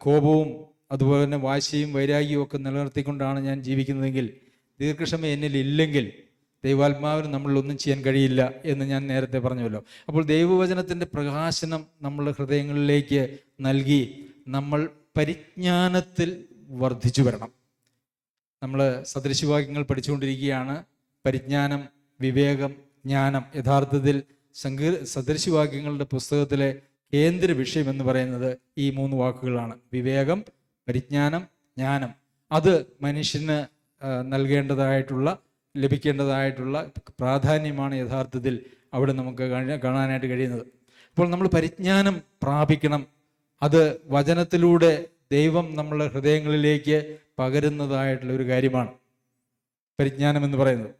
കോപവും അതുപോലെ തന്നെ വാശിയും വൈരാഗ്യവും ഒക്കെ നിലനിർത്തിക്കൊണ്ടാണ് ഞാൻ ജീവിക്കുന്നതെങ്കിൽ, ദീർഘക്ഷമ എന്നിൽ ഇല്ലെങ്കിൽ ദൈവാത്മാവിന് നമ്മളിലൊന്നും ചെയ്യാൻ കഴിയില്ല എന്ന് ഞാൻ നേരത്തെ പറഞ്ഞുവല്ലോ. അപ്പോൾ ദൈവവചനത്തിൻ്റെ പ്രകാശനം നമ്മളുടെ ഹൃദയങ്ങളിലേക്ക് നൽകി നമ്മൾ പരിജ്ഞാനത്തിൽ വർദ്ധിച്ചു വരണം. നമ്മൾ സദൃശവാക്യങ്ങൾ പഠിച്ചുകൊണ്ടിരിക്കുകയാണ്. പരിജ്ഞാനം, വിവേകം, ജ്ഞാനം. യഥാർത്ഥത്തിൽ സദൃശവാക്യങ്ങളുടെ പുസ്തകത്തിലെ കേന്ദ്ര വിഷയം എന്ന് പറയുന്നത് ഈ 3 വാക്കുകളാണ്: വിവേകം, പരിജ്ഞാനം, ജ്ഞാനം. അത് മനുഷ്യന് ലഭിക്കേണ്ടതായിട്ടുള്ള പ്രാധാന്യമാണ് യഥാർത്ഥത്തിൽ അവിടെ നമുക്ക് കാണാനായിട്ട് കഴിയുന്നത്. അപ്പോൾ നമ്മൾ പരിജ്ഞാനം പ്രാപിക്കണം. അത് വചനത്തിലൂടെ ദൈവം നമ്മളുടെ ഹൃദയങ്ങളിലേക്ക് പകരുന്നതായിട്ടുള്ള ഒരു കാര്യമാണ് പരിജ്ഞാനം എന്ന് പറയുന്നത്.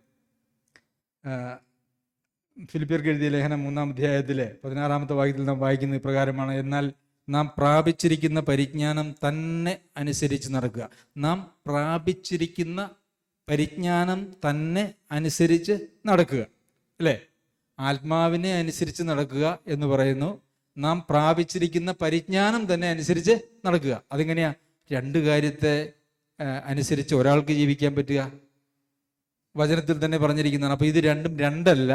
ഫിലിപ്പിയർക്ക് എഴുതിയ ലേഖനം 3-ാം അധ്യായത്തിലെ 16-ാമത്തെ വാക്യത്തിൽ നാം വായിക്കുന്ന ഇപ്രകാരമാണ്: എന്നാൽ നാം പ്രാപിച്ചിരിക്കുന്ന പരിജ്ഞാനം തന്നെ അനുസരിച്ച് നടക്കുക. നാം പ്രാപിച്ചിരിക്കുന്ന പരിജ്ഞാനം തന്നെ അനുസരിച്ച് നടക്കുക, അല്ലേ? ആത്മാവിനെ അനുസരിച്ച് നടക്കുക എന്ന് പറയുന്നു. നാം പ്രാപിച്ചിരിക്കുന്ന പരിജ്ഞാനം തന്നെ അനുസരിച്ച് നടക്കുക. അതെങ്ങനെയാ 2 കാര്യത്തെ അനുസരിച്ച് ഒരാൾക്ക് ജീവിക്കാൻ പറ്റുക? വചനത്തിൽ തന്നെ പറഞ്ഞിരിക്കുന്നതാണ്. അപ്പോൾ ഇത് രണ്ടും രണ്ടല്ല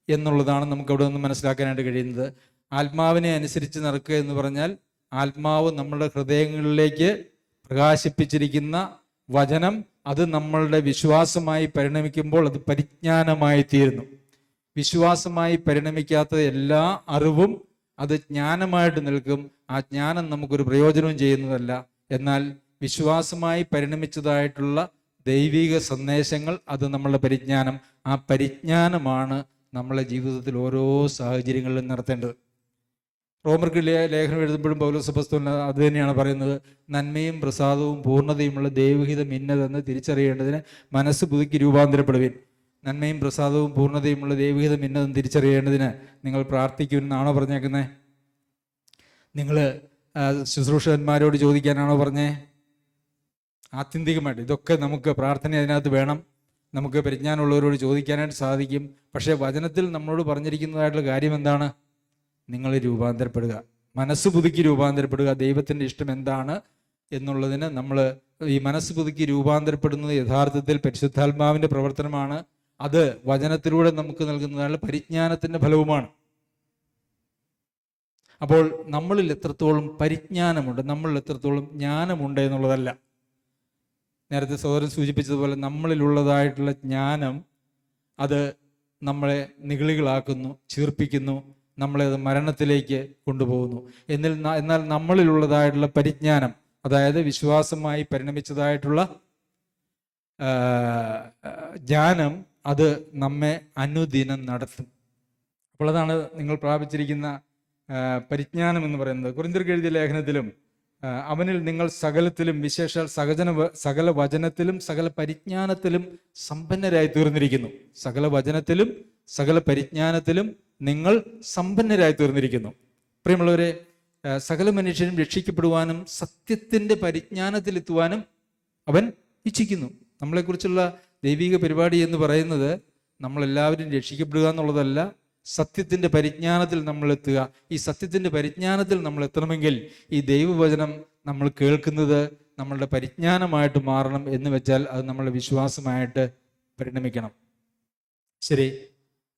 എന്നുള്ളതാണ് നമുക്ക് അവിടെ നിന്ന് മനസ്സിലാക്കാനായിട്ട് കഴിയുന്നത്. ആത്മാവിനെ അനുസരിച്ച് നടക്കുക എന്ന് പറഞ്ഞാൽ ആത്മാവ് നമ്മളുടെ ഹൃദയങ്ങളിലേക്ക് പ്രകാശിപ്പിച്ചിരിക്കുന്ന വചനം, അത് നമ്മളുടെ വിശ്വാസമായി പരിണമിക്കുമ്പോൾ അത് പരിജ്ഞാനമായി തീരുന്നു. വിശ്വാസമായി പരിണമിക്കാത്ത എല്ലാ അറിവും അത് ജ്ഞാനമായിട്ട് നിൽക്കും. ആ ജ്ഞാനം നമുക്കൊരു പ്രയോജനവും ചെയ്യുന്നതല്ല. എന്നാൽ വിശ്വാസമായി പരിണമിച്ചതായിട്ടുള്ള ദൈവിക സന്ദേശങ്ങൾ, അത് നമ്മളുടെ പരിജ്ഞാനം. ആ പരിജ്ഞാനമാണ് നമ്മളെ ജീവിതത്തിൽ ഓരോ സാഹചര്യങ്ങളിലും നടത്തേണ്ടത്. റോമർക്ക് ലേഖനം എഴുതുമ്പോഴും പൗലോസ് അപ്പോസ്തലൻ അത് തന്നെയാണ് പറയുന്നത്: നന്മയും പ്രസാദവും പൂർണ്ണതയുമുള്ള ദൈവഹിതം ഇന്നതെന്ന് തിരിച്ചറിയേണ്ടതിന് മനസ്സ് പുതുക്കി രൂപാന്തരപ്പെടുവിൻ. നന്മയും പ്രസാദവും പൂർണ്ണതയുമുള്ള ദൈവഹിതം ഇന്നതെന്ന് തിരിച്ചറിയേണ്ടതിന് നിങ്ങൾ പ്രാർത്ഥിക്കുമെന്നാണോ പറഞ്ഞേക്കുന്നത്? നിങ്ങൾ ശുശ്രൂഷകന്മാരോട് ചോദിക്കാനാണോ പറഞ്ഞേ? ആത്യന്തികമായിട്ട് ഇതൊക്കെ നമുക്ക് പ്രാർത്ഥന അതിനകത്ത് വേണം. നമുക്ക് പരിജ്ഞാനമുള്ളവരോട് ചോദിക്കാനായിട്ട് സാധിക്കും. പക്ഷേ വചനത്തിൽ നമ്മളോട് പറഞ്ഞിരിക്കുന്നതായിട്ടുള്ള കാര്യം എന്താണ്? നിങ്ങൾ രൂപാന്തരപ്പെടുക, മനസ്സ് പുതുക്കി രൂപാന്തരപ്പെടുക. ദൈവത്തിൻ്റെ ഇഷ്ടം എന്താണ് എന്നുള്ളതിന് നമ്മൾ ഈ മനസ്സ് പുതുക്കി രൂപാന്തരപ്പെടുന്നത് യഥാർത്ഥത്തിൽ പരിശുദ്ധാത്മാവിൻ്റെ പ്രവർത്തനമാണ്. അത് വചനത്തിലൂടെ നമുക്ക് നൽകുന്നതായുള്ള പരിജ്ഞാനത്തിൻ്റെ ഫലവുമാണ്. അപ്പോൾ നമ്മളിൽ എത്രത്തോളം പരിജ്ഞാനമുണ്ട്, നമ്മളിൽ എത്രത്തോളം ജ്ഞാനമുണ്ട് എന്നുള്ളതല്ല. നേരത്തെ സഹോദരൻ സൂചിപ്പിച്ചതുപോലെ നമ്മളിലുള്ളതായിട്ടുള്ള ജ്ഞാനം അത് നമ്മളെ നിഗളികളാക്കുന്നു, ചീർപ്പിക്കുന്നു, നമ്മളെ അത് മരണത്തിലേക്ക് കൊണ്ടുപോകുന്നു. എന്നാൽ നമ്മളിലുള്ളതായിട്ടുള്ള പരിജ്ഞാനം, അതായത് വിശ്വാസമായി പരിണമിച്ചതായിട്ടുള്ള ജ്ഞാനം, അത് നമ്മെ അനുദിനം നടത്തും. അപ്പോൾ അതാണ് നിങ്ങൾ പ്രാപിച്ചിരിക്കുന്ന പരിജ്ഞാനം എന്ന് പറയുന്നത്. കൊരിന്ത്യർക്ക് എഴുതിയ ലേഖനത്തിലും അവനിൽ നിങ്ങൾ സകലത്തിലും, വിശേഷാൽ സകല വചനത്തിലും സകല പരിജ്ഞാനത്തിലും സമ്പന്നരായി തീർന്നിരിക്കുന്നു. സകല വചനത്തിലും സകല പരിജ്ഞാനത്തിലും നിങ്ങൾ സമ്പന്നരായി തീർന്നിരിക്കുന്നു. പ്രിയമുള്ളവരെ, സകല മനുഷ്യരും രക്ഷിക്കപ്പെടുവാനും സത്യത്തിൻ്റെ പരിജ്ഞാനത്തിലെത്തുവാനും അവൻ ഇച്ഛിക്കുന്നു. നമ്മളെക്കുറിച്ചുള്ള ദൈവിക പരിപാടി എന്ന് പറയുന്നത് നമ്മളെല്ലാവരും രക്ഷിക്കപ്പെടുക എന്നുള്ളതല്ല, സത്യത്തിൻ്റെ പരിജ്ഞാനത്തിൽ നമ്മൾ എത്തുക. ഈ സത്യത്തിൻ്റെ പരിജ്ഞാനത്തിൽ നമ്മൾ എത്തണമെങ്കിൽ ഈ ദൈവവചനം നമ്മൾ കേൾക്കുന്നത് നമ്മളുടെ പരിജ്ഞാനമായിട്ട് മാറണം. എന്ന് വെച്ചാൽ അത് നമ്മളുടെ വിശ്വാസമായിട്ട് പരിണമിക്കണം. ശരി,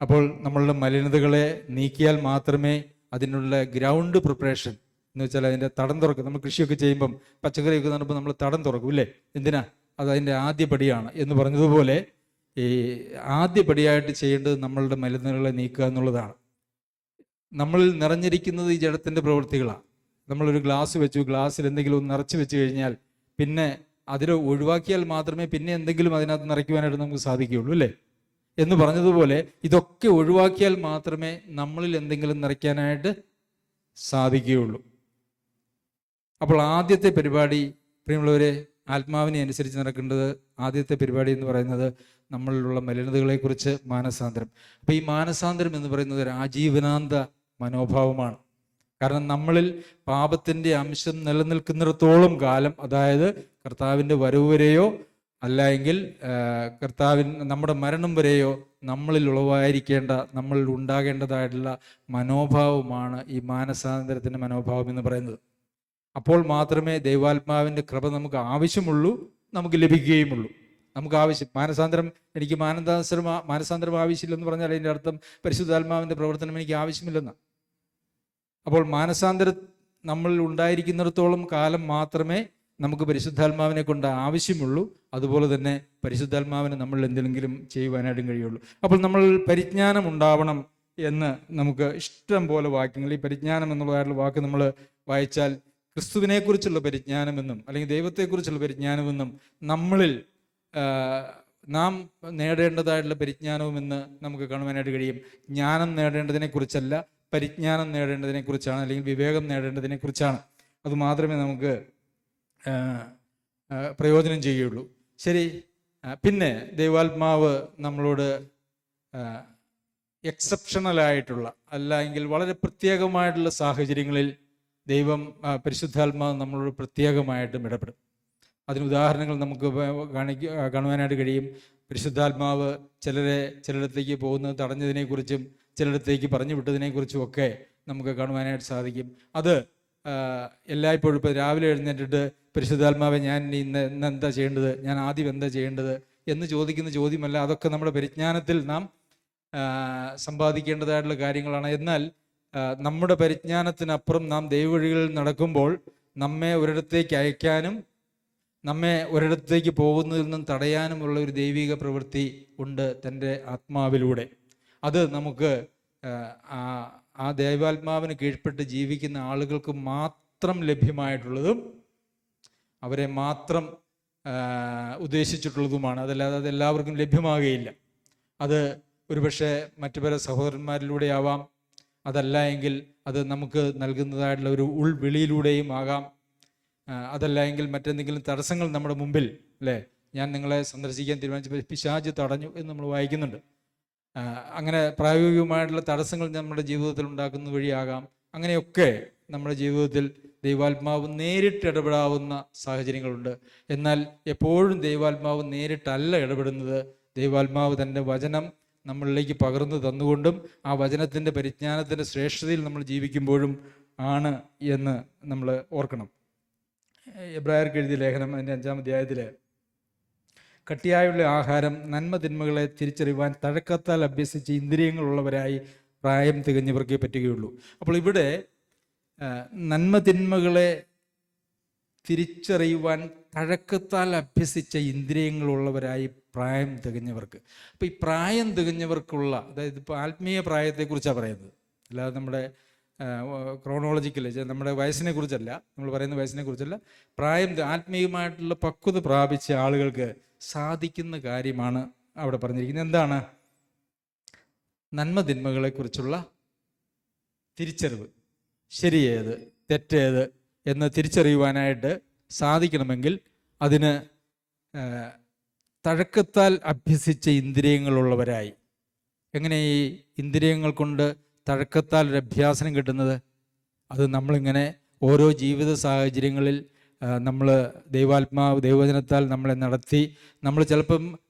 അപ്പോൾ നമ്മളുടെ മലിനതകളെ നീക്കിയാൽ മാത്രമേ അതിനുള്ള ഗ്രൗണ്ട് പ്രിപ്പറേഷൻ എന്ന് വെച്ചാൽ അതിൻ്റെ തടം തുറക്കും. നമ്മൾ കൃഷിയൊക്കെ ചെയ്യുമ്പം പച്ചക്കറിയൊക്കെ നടുമ്പോൾ നമ്മൾ തടം തുറക്കും, ഇല്ലേ? എന്തിനാ? അത് അതിൻ്റെ ആദ്യപടിയാണ് എന്ന് പറഞ്ഞതുപോലെ ഈ ആദ്യപടിയായിട്ട് ചെയ്യേണ്ടത് നമ്മളുടെ മലിനതകളെ നീക്കുക എന്നുള്ളതാണ്. നമ്മളിൽ നിറഞ്ഞിരിക്കുന്നത് ഈ ജഡത്തിൻ്റെ പ്രവൃത്തികളാണ്. നമ്മളൊരു ഗ്ലാസ് വെച്ചു, ഗ്ലാസ്സിൽ എന്തെങ്കിലും ഒന്ന് നിറച്ച് വെച്ച് കഴിഞ്ഞാൽ പിന്നെ അതിൽ ഒഴിവാക്കിയാൽ മാത്രമേ പിന്നെ എന്തെങ്കിലും അതിനകത്ത് നിറയ്ക്കുവാനായിട്ട് നമുക്ക് സാധിക്കുകയുള്ളൂ, അല്ലേ? എന്ന് പറഞ്ഞതുപോലെ ഇതൊക്കെ ഒഴിവാക്കിയാൽ മാത്രമേ നമ്മളിൽ എന്തെങ്കിലും നിറയ്ക്കാനായിട്ട് സാധിക്കുകയുള്ളൂ. അപ്പോൾ ആദ്യത്തെ പരിപാടി, പ്രിയമുള്ളവരെ, ആത്മാവിനെ അനുസരിച്ച് നടക്കേണ്ടത് ആദ്യത്തെ പരിപാടി എന്ന് പറയുന്നത് നമ്മളിലുള്ള മലിനതകളെക്കുറിച്ച് മാനസാന്തരം. അപ്പോൾ ഈ മാനസാന്തരം എന്ന് പറയുന്നത് ഒരു ആജീവനാന്ത മനോഭാവമാണ്. കാരണം നമ്മളിൽ പാപത്തിൻ്റെ അംശം നിലനിൽക്കുന്നിടത്തോളം കാലം, അതായത് കർത്താവിൻ്റെ വരവ് വരെയോ അല്ലെങ്കിൽ നമ്മുടെ മരണം വരെയോ നമ്മളിൽ ഉളവായിരിക്കേണ്ട, നമ്മളിൽ ഉണ്ടാകേണ്ടതായിട്ടുള്ള മനോഭാവമാണ് ഈ മാനസാന്തരത്തിൻ്റെ മനോഭാവം എന്ന് പറയുന്നത്. അപ്പോൾ മാത്രമേ ദൈവാത്മാവിൻ്റെ കൃപ നമുക്ക് ആവശ്യമുള്ളൂ, നമുക്ക് ലഭിക്കുകയുമുള്ളൂ. നമുക്ക് ആവശ്യം മാനസാന്തരം, എനിക്ക് മാനസാന്തരം ആവശ്യമില്ലെന്ന് പറഞ്ഞാൽ അതിൻ്റെ അർത്ഥം പരിശുദ്ധാത്മാവിൻ്റെ പ്രവർത്തനം എനിക്ക് ആവശ്യമില്ലെന്നാണ്. അപ്പോൾ മാനസാന്തരം നമ്മൾ ഉണ്ടായിരിക്കുന്നിടത്തോളം കാലം മാത്രമേ നമുക്ക് പരിശുദ്ധാത്മാവിനെ കൊണ്ട് ആവശ്യമുള്ളൂ. അതുപോലെ തന്നെ പരിശുദ്ധാത്മാവിനെ നമ്മൾ എന്തെങ്കിലും ചെയ്യുവാനായിട്ടും കഴിയുള്ളൂ. അപ്പോൾ നമ്മൾ പരിജ്ഞാനം ഉണ്ടാവണം എന്ന് നമുക്ക് ഇഷ്ടം പോലെ വാക്യങ്ങൾ, ഈ പരിജ്ഞാനം എന്നുള്ളതായിട്ടുള്ള വാക്ക് നമ്മൾ വായിച്ചാൽ ക്രിസ്തുവിനെക്കുറിച്ചുള്ള പരിജ്ഞാനമെന്നും അല്ലെങ്കിൽ ദൈവത്തെക്കുറിച്ചുള്ള പരിജ്ഞാനമെന്നും നമ്മളിൽ നാം നേടേണ്ടതായിട്ടുള്ള പരിജ്ഞാനവുമെന്ന് നമുക്ക് കാണുവാനായിട്ട് കഴിയും. ജ്ഞാനം നേടേണ്ടതിനെക്കുറിച്ചല്ല, പരിജ്ഞാനം നേടേണ്ടതിനെക്കുറിച്ചാണ്, അല്ലെങ്കിൽ വിവേകം നേടേണ്ടതിനെക്കുറിച്ചാണ്. അതുമാത്രമേ നമുക്ക് പ്രയോജനം ചെയ്യുകയുള്ളൂ. ശരി, പിന്നെ ദൈവാത്മാവ് നമ്മളോട് എക്സെപ്ഷണലായിട്ടുള്ള, അല്ലെങ്കിൽ വളരെ പ്രത്യേകമായിട്ടുള്ള സാഹചര്യങ്ങളിൽ ദൈവം പരിശുദ്ധാത്മാവ് നമ്മളോട് പ്രത്യേകമായിട്ടും ഇടപെടും. അതിന് ഉദാഹരണങ്ങൾ നമുക്ക് കാണുവാനായിട്ട് കഴിയും. പരിശുദ്ധാത്മാവ് ചിലയിടത്തേക്ക് പോകുന്നത് തടഞ്ഞതിനെക്കുറിച്ചും ചിലയിടത്തേക്ക് പറഞ്ഞു വിട്ടതിനെക്കുറിച്ചും ഒക്കെ നമുക്ക് കാണുവാനായിട്ട് സാധിക്കും. അത് എല്ലായ്പ്പോഴും ഇപ്പോൾ രാവിലെ എഴുന്നേറ്റിട്ട് പരിശുദ്ധാത്മാവെ ഞാൻ ഇന്ന് എന്താ ചെയ്യേണ്ടത്, ഞാൻ ആദ്യം എന്താ ചെയ്യേണ്ടത് എന്ന് ചോദിക്കുന്ന ചോദ്യമല്ല. അതൊക്കെ നമ്മുടെ പരിജ്ഞാനത്തിൽ നാം സമ്പാദിക്കേണ്ടതായിട്ടുള്ള കാര്യങ്ങളാണ്. എന്നാൽ നമ്മുടെ പരിജ്ഞാനത്തിനപ്പുറം നാം ദൈവവഴികളിൽ നടക്കുമ്പോൾ നമ്മെ ഒരിടത്തേക്ക് അയക്കാനും നമ്മെ ഒരിടത്തേക്ക് പോകുന്നതിൽ നിന്നും തടയാനുമുള്ള ഒരു ദൈവിക പ്രവൃത്തി ഉണ്ട് തൻ്റെ ആത്മാവിലൂടെ. അത് നമുക്ക് ആ ദൈവാത്മാവിന് കീഴ്പ്പെട്ട് ജീവിക്കുന്ന ആളുകൾക്ക് മാത്രം ലഭ്യമായിട്ടുള്ളതും അവരെ മാത്രം ഉദ്ദേശിച്ചിട്ടുള്ളതുമാണ്. അതല്ലാതെ അത് എല്ലാവർക്കും ലഭ്യമാകുകയില്ല. അത് ഒരുപക്ഷെ മറ്റു പല സഹോദരന്മാരിലൂടെ ആവാം, അതല്ല എങ്കിൽ അത് നമുക്ക് നൽകുന്നതായിട്ടുള്ള ഒരു ഉൾവിളിയിലൂടെയും ആകാം, അതല്ല എങ്കിൽ മറ്റെന്തെങ്കിലും തടസ്സങ്ങൾ നമ്മുടെ മുമ്പിൽ, അല്ലേ, ഞാൻ നിങ്ങളെ സന്ദർശിക്കാൻ തീരുമാനിച്ചപ്പോൾ പിശാച് തടഞ്ഞു എന്ന് നമ്മൾ വായിക്കുന്നുണ്ട്. അങ്ങനെ പ്രായോഗികമായിട്ടുള്ള തടസ്സങ്ങൾ നമ്മുടെ ജീവിതത്തിൽ ഉണ്ടാക്കുന്ന വഴിയാകാം. അങ്ങനെയൊക്കെ നമ്മുടെ ജീവിതത്തിൽ ദൈവാത്മാവ് നേരിട്ട് ഇടപെടാവുന്ന സാഹചര്യങ്ങളുണ്ട്. എന്നാൽ എപ്പോഴും ദൈവാത്മാവ് നേരിട്ടല്ല ഇടപെടുന്നത്. ദൈവാത്മാവ് തൻ്റെ വചനം നമ്മളിലേക്ക് പകർന്നു തന്നുകൊണ്ടും ആ വചനത്തിൻ്റെ പരിജ്ഞാനത്തിൻ്റെ ശ്രേഷ്ഠതയിൽ നമ്മൾ ജീവിക്കുമ്പോഴും ആണ് എന്ന് നമ്മൾ ഓർക്കണം. എബ്രായർക്ക് എഴുതിയ ലേഖനം അതിൻ്റെ 5-ാം അധ്യായത്തിൽ കട്ടിയായുള്ള ആഹാരം നന്മ തിന്മകളെ തിരിച്ചറിയുവാൻ തഴക്കത്താൽ അഭ്യസിച്ച് ഇന്ദ്രിയങ്ങളുള്ളവരായി പ്രായം തികഞ്ഞവർക്കേ പറ്റുകയുള്ളൂ. അപ്പോൾ ഇവിടെ നന്മ തിന്മകളെ തിരിച്ചറിയുവാൻ തഴക്കത്താൽ അഭ്യസിച്ച ഇന്ദ്രിയങ്ങളുള്ളവരായി പ്രായം തികഞ്ഞവർക്ക്. അപ്പോൾ ഈ പ്രായം തികഞ്ഞവർക്കുള്ള, അതായത് ഇപ്പോൾ ആത്മീയ പ്രായത്തെക്കുറിച്ചാണ് പറയുന്നത്, അല്ലാതെ നമ്മുടെ ക്രോണോളജിക്കൽ നമ്മുടെ വയസ്സിനെ കുറിച്ചല്ല, നമ്മൾ പറയുന്ന വയസ്സിനെ കുറിച്ചല്ല. പ്രായം ആത്മീയമായിട്ടുള്ള പക്വത പ്രാപിച്ച ആളുകൾക്ക് സാധിക്കുന്ന കാര്യമാണ് അവിടെ പറഞ്ഞിരിക്കുന്നത്. എന്താണ്? നന്മ തിന്മകളെക്കുറിച്ചുള്ള തിരിച്ചറിവ്, ശരിയേത് തെറ്റേത് എന്ന് തിരിച്ചറിയുവാനായിട്ട് സാധിക്കണമെങ്കിൽ അതിന് തഴക്കത്താൽ അഭ്യസിച്ച ഇന്ദ്രിയങ്ങളുള്ളവരായി. എങ്ങനെ ഈ ഇന്ദ്രിയങ്ങൾ കൊണ്ട് തഴക്കത്താൽ ഒരു അഭ്യാസനം കിട്ടുന്നത്? അത് നമ്മളിങ്ങനെ ഓരോ ജീവിത സാഹചര്യങ്ങളിൽ നമ്മൾ ദൈവവചനത്താൽ നമ്മളെ നടത്തി, നമ്മൾ ചിലപ്പം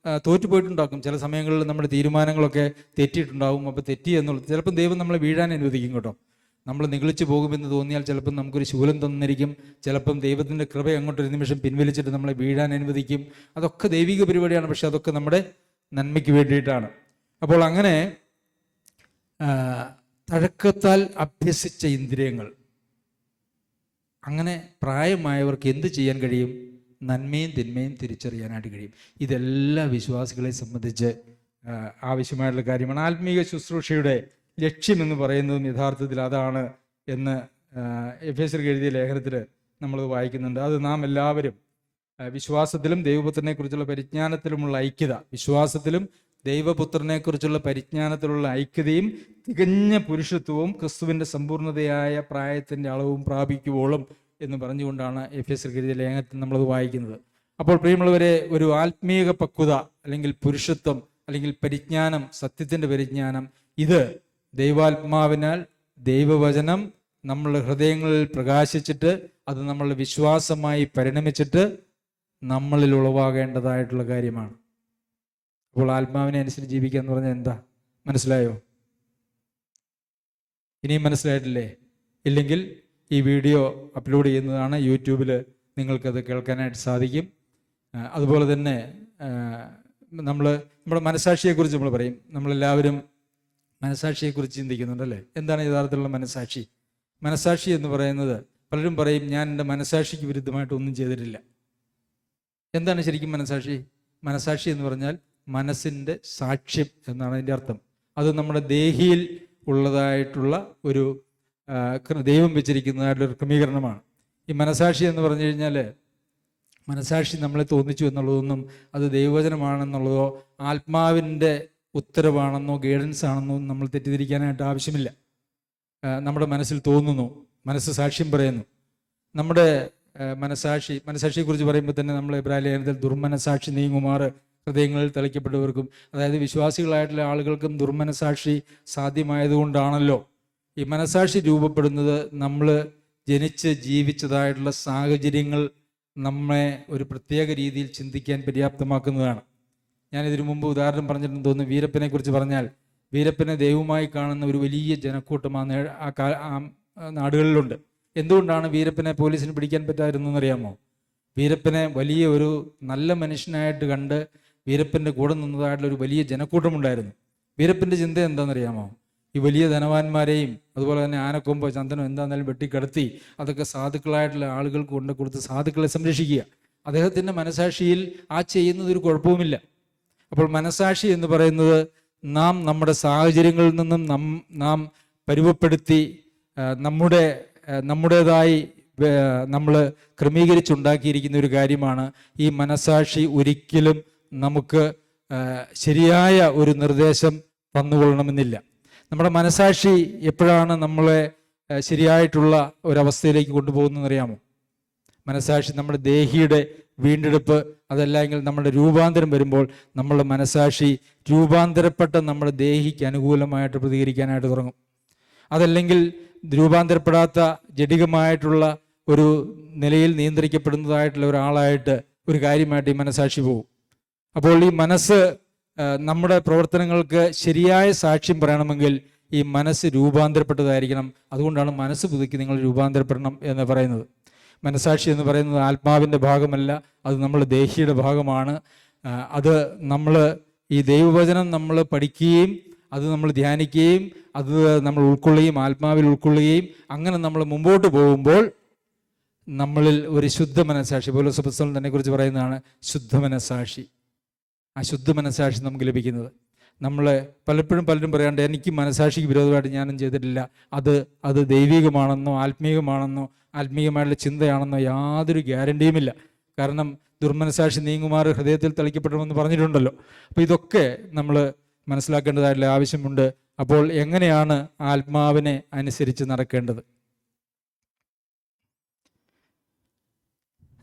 തോറ്റുപോയിട്ടുണ്ടാക്കും. ചില സമയങ്ങളിൽ നമ്മുടെ തീരുമാനങ്ങളൊക്കെ തെറ്റിയിട്ടുണ്ടാകും. അപ്പോൾ തെറ്റി എന്നുള്ളത് ചിലപ്പം ദൈവം നമ്മളെ വീഴാൻ അനുവദിക്കും കേട്ടോ. നമ്മൾ നിഗളിച്ചു പോകുമെന്ന് തോന്നിയാൽ ചിലപ്പം നമുക്കൊരു ശൂലം തന്നിരിക്കും. ചിലപ്പം ദൈവത്തിൻ്റെ കൃപ അങ്ങോട്ടൊരു നിമിഷം പിൻവലിച്ചിട്ട് നമ്മളെ വീഴാൻ അനുവദിക്കും. അതൊക്കെ ദൈവിക പരിപാടിയാണ്, പക്ഷെ അതൊക്കെ നമ്മുടെ നന്മയ്ക്ക് വേണ്ടിയിട്ടാണ്. അപ്പോൾ അങ്ങനെ തഴക്കത്താൽ അഭ്യസിച്ച ഇന്ദ്രിയങ്ങൾ, അങ്ങനെ പ്രായമായവർക്ക് എന്ത് ചെയ്യാൻ കഴിയും? നന്മയും തിന്മയും തിരിച്ചറിയാനായിട്ട് കഴിയും. ഇതെല്ലാ വിശ്വാസികളെ സംബന്ധിച്ച് ആവശ്യമായിട്ടുള്ള കാര്യമാണ്. ആത്മീയ ശുശ്രൂഷയുടെ ലക്ഷ്യമെന്ന് പറയുന്നതും യഥാർത്ഥത്തിൽ അതാണ് എന്ന് എഫേസ്യർക്ക് എഴുതിയ ലേഖനത്തിൽ നമ്മൾ വായിക്കുന്നുണ്ട്. അത് നാം എല്ലാവരും വിശ്വാസത്തിലും ദൈവപുത്രനെ കുറിച്ചുള്ള പരിജ്ഞാനത്തിലുമുള്ള ഐക്യത, വിശ്വാസത്തിലും ദൈവപുത്രനെക്കുറിച്ചുള്ള പരിജ്ഞാനത്തിലുള്ള ഐക്യതയും തികഞ്ഞ പുരുഷത്വവും ക്രിസ്തുവിൻ്റെ സമ്പൂർണ്ണതയായ പ്രായത്തിൻ്റെ അളവും പ്രാപിക്കുവോളും എന്ന് പറഞ്ഞുകൊണ്ടാണ് എഫേസ്യർക്ക് എഴുതിയ ലേഖനത്തിൽ നമ്മളത് വായിക്കുന്നത്. അപ്പോൾ പ്രിയമുള്ളവരെ, ഒരു ആത്മീയ പക്വത അല്ലെങ്കിൽ പുരുഷത്വം അല്ലെങ്കിൽ പരിജ്ഞാനം, സത്യത്തിൻ്റെ പരിജ്ഞാനം, ഇത് ദൈവാത്മാവിനാൽ ദൈവവചനം നമ്മളുടെ ഹൃദയങ്ങളിൽ പ്രകാശിച്ചിട്ട് അത് നമ്മളുടെ വിശ്വാസമായി പരിണമിച്ചിട്ട് നമ്മളിൽ ഉളവാകേണ്ടതായിട്ടുള്ള കാര്യമാണ്. അപ്പോൾ ആത്മാവിനെ അനുസരിച്ച് ജീവിക്കുക എന്ന് പറഞ്ഞാൽ എന്താ? മനസ്സിലായോ? ഇനിയും മനസ്സിലായിട്ടില്ലേ? ഇല്ലെങ്കിൽ ഈ വീഡിയോ അപ്ലോഡ് ചെയ്യുന്നതാണ്. യൂട്യൂബിൽ നിങ്ങൾക്കത് കേൾക്കാനായിട്ട് സാധിക്കും. അതുപോലെ തന്നെ നമ്മുടെ മനസാക്ഷിയെക്കുറിച്ച് നമ്മൾ പറയും. നമ്മളെല്ലാവരും മനസാക്ഷിയെക്കുറിച്ച് ചിന്തിക്കുന്നുണ്ടല്ലേ? എന്താണ് യഥാർത്ഥത്തിലുള്ള മനസാക്ഷി? മനസാക്ഷി എന്ന് പറയുന്നത്, പലരും പറയും ഞാൻ എൻ്റെ മനസാക്ഷിക്ക് വിരുദ്ധമായിട്ട് ഒന്നും ചെയ്തിട്ടില്ല. എന്താണ് ശരിക്കും മനസാക്ഷി? മനസാക്ഷി എന്ന് പറഞ്ഞാൽ മനസ്സിൻ്റെ സാക്ഷ്യം എന്നാണ് അതിൻ്റെ അർത്ഥം. അത് നമ്മുടെ ദേഹിയിൽ ഉള്ളതായിട്ടുള്ള ഒരു ദൈവം വെച്ചിരിക്കുന്നതായിട്ടുള്ളൊരു ക്രമീകരണമാണ്. ഈ മനസാക്ഷി എന്ന് പറഞ്ഞു കഴിഞ്ഞാൽ, മനസാക്ഷി നമ്മളെ തോന്നിച്ചു എന്നുള്ളതൊന്നും അത് ദൈവവചനമാണെന്നുള്ളതോ ആത്മാവിൻ്റെ ഉത്തരവാണെന്നോ ഗൈഡൻസ് ആണെന്നോ നമ്മൾ തെറ്റിദ്ധരിക്കാനായിട്ട് ആവശ്യമില്ല. നമ്മുടെ മനസ്സിൽ തോന്നുന്നു, മനസ്സ് സാക്ഷ്യം പറയുന്നു. നമ്മുടെ മനസാക്ഷിയെക്കുറിച്ച് പറയുമ്പോൾ തന്നെ നമ്മൾ എബ്രായ ലേഖനത്തിൽ ദുർമനസാക്ഷി നീങ്ങുമാർ ഹൃദയങ്ങളിൽ തളിക്കപ്പെട്ടവർക്കും, അതായത് വിശ്വാസികളായിട്ടുള്ള ആളുകൾക്കും ദുർമനസാക്ഷി സാധ്യമായതുകൊണ്ടാണല്ലോ ഈ മനസാക്ഷി രൂപപ്പെടുന്നത്. നമ്മൾ ജനിച്ച് ജീവിച്ചതായിട്ടുള്ള സാഹചര്യങ്ങൾ നമ്മെ ഒരു പ്രത്യേക രീതിയിൽ ചിന്തിക്കാൻ പര്യാപ്തമാക്കുന്നതാണ്. ഞാനിതിനു മുമ്പ് ഉദാഹരണം പറഞ്ഞിട്ടുണ്ടെന്ന് തോന്നുന്നു. വീരപ്പനെ കുറിച്ച് പറഞ്ഞാൽ, വീരപ്പനെ ദൈവമായി കാണുന്ന ഒരു വലിയ ജനക്കൂട്ടം ആ നാടുകളിലുണ്ട്. എന്തുകൊണ്ടാണ് വീരപ്പനെ പോലീസിന് പിടിക്കാൻ പറ്റാതിരുന്നു എന്നറിയാമോ? വീരപ്പനെ വലിയ ഒരു നല്ല മനുഷ്യനായിട്ട് കണ്ട് വീരപ്പൻ്റെ കൂടെ നിന്നതായിട്ടുള്ള ഒരു വലിയ ജനക്കൂട്ടമുണ്ടായിരുന്നു. വീരപ്പൻ്റെ ചിന്ത എന്താണെന്നറിയാമോ? ഈ വലിയ ധനവാന്മാരെയും അതുപോലെ തന്നെ ആനക്കൊമ്പോ ചന്ദനം എന്താണെന്നാലും വെട്ടിക്കടത്തി അതൊക്കെ സാധുക്കളായിട്ടുള്ള ആളുകൾക്ക് കൊണ്ട് കൊടുത്ത് സാധുക്കളെ സംരക്ഷിക്കുക. അദ്ദേഹത്തിൻ്റെ മനസാക്ഷിയിൽ ആ ചെയ്യുന്നത് ഒരു കുഴപ്പവുമില്ല. അപ്പോൾ മനസാക്ഷി എന്ന് പറയുന്നത് നാം നമ്മുടെ സാഹചര്യങ്ങളിൽ നിന്നും നാം പരുവപ്പെടുത്തി നമ്മുടേതായി നമ്മൾ ക്രമീകരിച്ചുണ്ടാക്കിയിരിക്കുന്ന ഒരു കാര്യമാണ്. ഈ മനസാക്ഷി ഒരിക്കലും നമുക്ക് ശരിയായ ഒരു നിർദ്ദേശം തന്നുകൊള്ളണമെന്നില്ല. നമ്മുടെ മനസാക്ഷി എപ്പോഴാണ് നമ്മളെ ശരിയായിട്ടുള്ള ഒരവസ്ഥയിലേക്ക് കൊണ്ടുപോകുന്നതെന്ന് അറിയാമോ? മനസാക്ഷി നമ്മുടെ ദേഹിയുടെ വീണ്ടെടുപ്പ്, അതല്ലെങ്കിൽ നമ്മുടെ രൂപാന്തരം വരുമ്പോൾ നമ്മളുടെ മനസാക്ഷി രൂപാന്തരപ്പെട്ട നമ്മുടെ ദേഹിക്ക് അനുകൂലമായിട്ട് പ്രതികരിക്കാനായിട്ട് തുടങ്ങും. അതല്ലെങ്കിൽ രൂപാന്തരപ്പെടാത്ത ജഡികമായിട്ടുള്ള ഒരു നിലയിൽ നിയന്ത്രിക്കപ്പെടുന്നതായിട്ടുള്ള ഒരാളായിട്ട് ഒരു കാര്യമായിട്ട് ഈ മനസാക്ഷി പോകും. അപ്പോൾ ഈ മനസ്സ് നമ്മുടെ പ്രവർത്തനങ്ങൾക്ക് ശരിയായ സാക്ഷ്യം പറയണമെങ്കിൽ ഈ മനസ്സ് രൂപാന്തരപ്പെട്ടതായിരിക്കണം. അതുകൊണ്ടാണ് മനസ്സ് പുതുക്കി നിങ്ങൾ രൂപാന്തരപ്പെടണം എന്ന് പറയുന്നത്. മനസാക്ഷി എന്ന് പറയുന്നത് ആത്മാവിൻ്റെ ഭാഗമല്ല, അത് നമ്മുടെ ദേഹിയുടെ ഭാഗമാണ്. അത് നമ്മൾ ഈ ദൈവവചനം നമ്മൾ പഠിക്കുകയും അത് നമ്മൾ ധ്യാനിക്കുകയും അത് നമ്മൾ ഉൾക്കൊള്ളുകയും ആത്മാവിൽ ഉൾക്കൊള്ളുകയും അങ്ങനെ നമ്മൾ മുമ്പോട്ട് പോകുമ്പോൾ നമ്മളിൽ ഒരു ശുദ്ധ മനസാക്ഷി, പൗലോസ് അപ്പോസ്തലൻ തന്നെ കുറിച്ച് പറയുന്നതാണ് ശുദ്ധ മനസാക്ഷി. ആ ശുദ്ധ മനസാക്ഷി നമുക്ക് ലഭിക്കുന്നത്, പലരും പറയാണ്ട് എനിക്ക് മനസാക്ഷിക്ക് വിരോധമായിട്ട് ഞാനും ചെയ്തിട്ടില്ല, അത് ദൈവികമാണെന്നോ ആത്മീയമായിട്ടുള്ള ചിന്തയാണെന്നോ യാതൊരു ഗ്യാരണ്ടിയുമില്ല. കാരണം ദുർമനസാക്ഷി നീങ്ങുമാർ ഹൃദയത്തിൽ തളിക്കപ്പെടുമെന്ന് പറഞ്ഞിട്ടുണ്ടല്ലോ. അപ്പോൾ ഇതൊക്കെ നമ്മൾ മനസ്സിലാക്കേണ്ടതായിട്ടുള്ള ആവശ്യമുണ്ട്. അപ്പോൾ എങ്ങനെയാണ് ആത്മാവിനെ അനുസരിച്ച് നടക്കേണ്ടത്?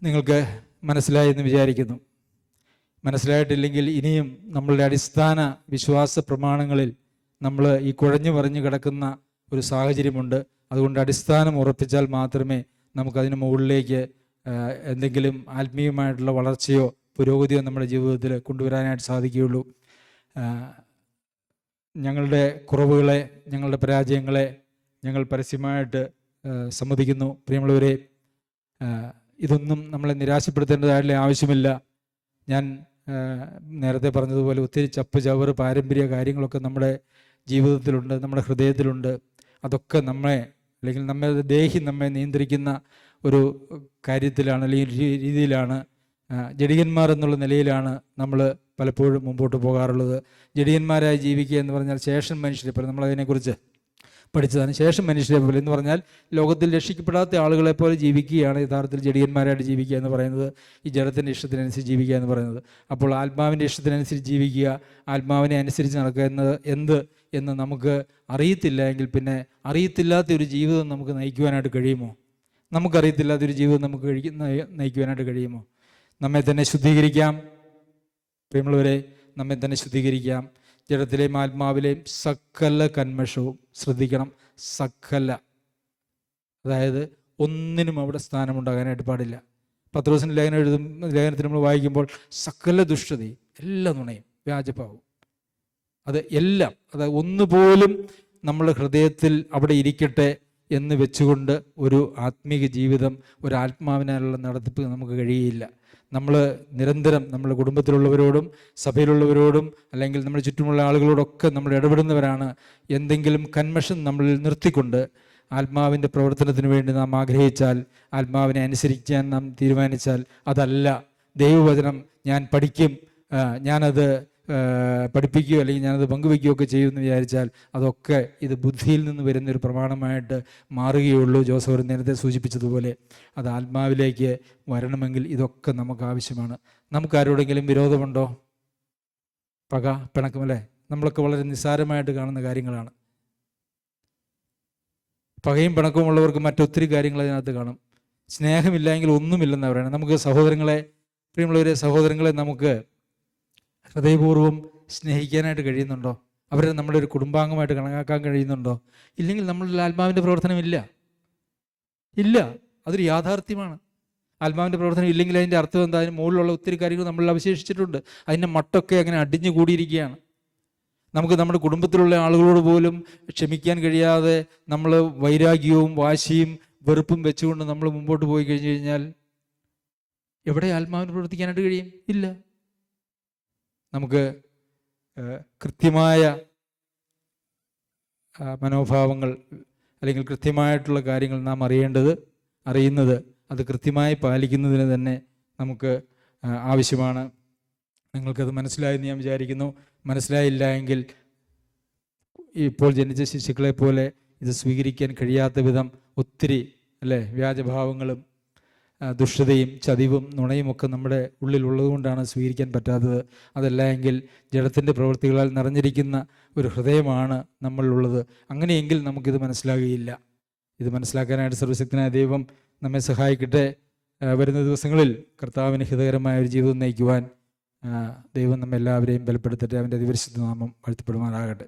നിങ്ങൾക്ക് മനസ്സിലായി എന്ന് വിചാരിക്കുന്നു. മനസ്സിലായിട്ടില്ലെങ്കിൽ ഇനിയും നമ്മളുടെ അടിസ്ഥാന വിശ്വാസ പ്രമാണങ്ങളിൽ നമ്മൾ ഈ കുഴഞ്ഞു മറിഞ്ഞു കിടക്കുന്ന ഒരു സാഹചര്യമുണ്ട്. അതുകൊണ്ട് അടിസ്ഥാനം ഉറപ്പിച്ചാൽ മാത്രമേ നമുക്കതിന് മുകളിലേക്ക് എന്തെങ്കിലും ആത്മീയമായിട്ടുള്ള വളർച്ചയോ പുരോഗതിയോ നമ്മുടെ ജീവിതത്തിൽ കൊണ്ടുവരാനായിട്ട് സാധിക്കുകയുള്ളൂ. ഞങ്ങളുടെ കുറവുകളെ, ഞങ്ങളുടെ പരാജയങ്ങളെ ഞങ്ങൾ പരസ്യമായിട്ട് സമ്മതിക്കുന്നു. പ്രിയമുള്ളവരെ, ഇതൊന്നും നമ്മളെ നിരാശപ്പെടുത്തേണ്ടതായിട്ടുള്ള ആവശ്യമില്ല. ഞാൻ നേരത്തെ പറഞ്ഞതുപോലെ ഒത്തിരി ചപ്പ് ചവറ് പാരമ്പര്യ കാര്യങ്ങളൊക്കെ നമ്മുടെ ജീവിതത്തിലുണ്ട്, നമ്മുടെ ഹൃദയത്തിലുണ്ട്. അതൊക്കെ നമ്മുടെ ദേഹി നമ്മെ നിയന്ത്രിക്കുന്ന ഒരു കാര്യത്തിലാണ്, അല്ലെങ്കിൽ രീതിയിലാണ്. ജഡികന്മാർ എന്നുള്ള നിലയിലാണ് നമ്മൾ പലപ്പോഴും മുമ്പോട്ട് പോകാറുള്ളത്. ജഡികന്മാരായി ജീവിക്കുക എന്ന് പറഞ്ഞാൽ ശേഷൻ മനുഷ്യരെ പോലെ, നമ്മളതിനെക്കുറിച്ച് പഠിച്ചതാണ്. ശേഷം മനുഷ്യരെ പോലെ എന്ന് പറഞ്ഞാൽ ലോകത്തിൽ രക്ഷിക്കപ്പെടാത്ത ആളുകളെ പോലെ ജീവിക്കുകയാണ് യഥാർത്ഥത്തിൽ ജഡികന്മാരായിട്ട് ജീവിക്കുക എന്ന് പറയുന്നത്. ഈ ജഡത്തിൻ്റെ ഇഷ്ടത്തിനനുസരിച്ച് ജീവിക്കുക എന്ന് പറയുന്നത്. അപ്പോൾ ആത്മാവിൻ്റെ ഇഷ്ടത്തിനനുസരിച്ച് ജീവിക്കുക, ആത്മാവിനെ അനുസരിച്ച് നടക്കുക എന്ന് നമുക്ക് അറിയത്തില്ല എങ്കിൽ പിന്നെ അറിയത്തില്ലാത്തൊരു ജീവിതം നമുക്ക് നയിക്കുവാനായിട്ട് കഴിയുമോ? നമുക്കറിയത്തില്ലാത്തൊരു ജീവിതം നമുക്ക് നയിക്കുവാനായിട്ട് കഴിയുമോ? നമ്മെ തന്നെ ശുദ്ധീകരിക്കാം. പ്രിയമുള്ളവരെ, നമ്മെ തന്നെ ശുദ്ധീകരിക്കാം. ജഡത്തിലെയും ആത്മാവിലെയും സകല കന്മഷവും ശ്രദ്ധിക്കണം. സകല, അതായത് ഒന്നിനും അവിടെ സ്ഥാനമുണ്ടാകാനായിട്ട് പാടില്ല. പത്രോസിൻ്റെ ലേഖനത്തിൽ നമ്മൾ വായിക്കുമ്പോൾ സകല ദുഷ്ടതയും എല്ലാ നുണയും വ്യാജഭാവവും അത് എല്ലാം, അതായത് ഒന്നുപോലും നമ്മൾ ഹൃദയത്തിൽ അവിടെ ഇരിക്കട്ടെ എന്ന് വെച്ചുകൊണ്ട് ഒരു ആത്മീക ജീവിതം, ഒരു ആത്മാവിനാലുള്ള നടത്തിപ്പ് നമുക്ക് കഴിയുകയില്ല. നമ്മൾ നിരന്തരം നമ്മുടെ കുടുംബത്തിലുള്ളവരോടും സഭയിലുള്ളവരോടും അല്ലെങ്കിൽ നമ്മുടെ ചുറ്റുമുള്ള ആളുകളോടൊക്കെ നമ്മൾ ഇടപെടുന്നവരാണ്. എന്തെങ്കിലും കന്മഷം നമ്മളിൽ നിർത്തിക്കൊണ്ട് ആത്മാവിൻ്റെ പ്രവർത്തനത്തിന് വേണ്ടി നാം ആഗ്രഹിച്ചാൽ, ആത്മാവിനെ അനുസരിക്കാൻ നാം തീരുമാനിച്ചാൽ, അതല്ല ദൈവവചനം ഞാൻ പഠിക്കും, ഞാനത് പഠിപ്പിക്കുകയോ അല്ലെങ്കിൽ ഞാനത് പങ്കുവയ്ക്കുകയൊക്കെ ചെയ്യുമെന്ന് വിചാരിച്ചാൽ അതൊക്കെ ഇത് ബുദ്ധിയിൽ നിന്ന് വരുന്നൊരു പ്രമാണമായിട്ട് മാറുകയുള്ളൂ. ജോസഫ് നേരത്തെ സൂചിപ്പിച്ചതുപോലെ അത് ആത്മാവിലേക്ക് വരണമെങ്കിൽ ഇതൊക്കെ നമുക്ക് ആവശ്യമാണ്. നമുക്കാരോടെങ്കിലും വിരോധമുണ്ടോ? പക, പിണക്കമല്ലേ? നമ്മളൊക്കെ വളരെ നിസ്സാരമായിട്ട് കാണുന്ന കാര്യങ്ങളാണ്. പകയും പിണക്കവും ഉള്ളവർക്ക് മറ്റൊത്തിരി കാര്യങ്ങൾ അതിനകത്ത് കാണും. സ്നേഹമില്ലെങ്കിൽ ഒന്നുമില്ലെന്ന് പറയുന്നത്. നമുക്ക് സഹോദരങ്ങളെ, പ്രിയമുള്ളവരെ, സഹോദരങ്ങളെ നമുക്ക് ഹൃദയപൂർവ്വം സ്നേഹിക്കാനായിട്ട് കഴിയുന്നുണ്ടോ? അവരെ നമ്മുടെ ഒരു കുടുംബാംഗമായിട്ട് കണക്കാക്കാൻ കഴിയുന്നുണ്ടോ? ഇല്ലെങ്കിൽ നമ്മളിൽ ആത്മാവിൻ്റെ പ്രവർത്തനമില്ല. ഇല്ല, അതൊരു യാഥാർത്ഥ്യമാണ്. ആത്മാവിൻ്റെ പ്രവർത്തനം ഇല്ലെങ്കിൽ അതിൻ്റെ അർത്ഥം എന്താ? അതിന് മുകളിലുള്ള ഒത്തിരി കാര്യങ്ങൾ നമ്മളിൽ അവശേഷിച്ചിട്ടുണ്ട്. അതിൻ്റെ മട്ടൊക്കെ അങ്ങനെ അടിഞ്ഞു കൂടിയിരിക്കുകയാണ്. നമുക്ക് നമ്മുടെ കുടുംബത്തിലുള്ള ആളുകളോട് പോലും ക്ഷമിക്കാൻ കഴിയാതെ നമ്മൾ വൈരാഗ്യവും വാശിയും വെറുപ്പും വെച്ചുകൊണ്ട് നമ്മൾ മുമ്പോട്ട് പോയി കഴിഞ്ഞു കഴിഞ്ഞാൽ എവിടെ ആത്മാവിന് പ്രവർത്തിക്കാനായിട്ട് കഴിയും? ഇല്ല. നമുക്ക് കൃത്യമായ മനോഭാവങ്ങൾ അല്ലെങ്കിൽ കൃത്യമായിട്ടുള്ള കാര്യങ്ങൾ നാം അറിയുന്നത് അത് കൃത്യമായി പാലിക്കുന്നതിന് തന്നെ നമുക്ക് ആവശ്യമാണ്. നിങ്ങൾക്കത് മനസ്സിലായെന്ന് ഞാൻ വിചാരിക്കുന്നു. മനസ്സിലായില്ല എങ്കിൽ ഇപ്പോൾ ജനിച്ച ശിശുക്കളെ പോലെ ഇത് സ്വീകരിക്കാൻ കഴിയാത്ത വിധം ഒത്തിരി വ്യാജഭാവങ്ങളും ദുഷ്ടതയും ചതിവും നുണയുമൊക്കെ നമ്മുടെ ഉള്ളിലുള്ളതുകൊണ്ടാണ് സ്വീകരിക്കാൻ പറ്റാത്തത്. അതല്ല എങ്കിൽ ജഡത്തിൻ്റെ പ്രവൃത്തികളാൽ നിറഞ്ഞിരിക്കുന്ന ഒരു ഹൃദയമാണ് നമ്മളിലുള്ളത്. അങ്ങനെയെങ്കിൽ നമുക്കിത് മനസ്സിലാകുകയില്ല. ഇത് മനസ്സിലാക്കാനായിട്ട് സർവ്വശക്തനായ ദൈവം നമ്മെ സഹായിക്കട്ടെ. വരുന്ന ദിവസങ്ങളിൽ കർത്താവിന് ഹിതകരമായ ഒരു ജീവിതം നയിക്കുവാൻ ദൈവം നമ്മെല്ലാവരെയും ബലപ്പെടുത്തട്ടെ. അവൻ്റെ അതിപരിശുദ്ധ നാമം വാഴ്ത്തപ്പെടുമാറാകട്ടെ.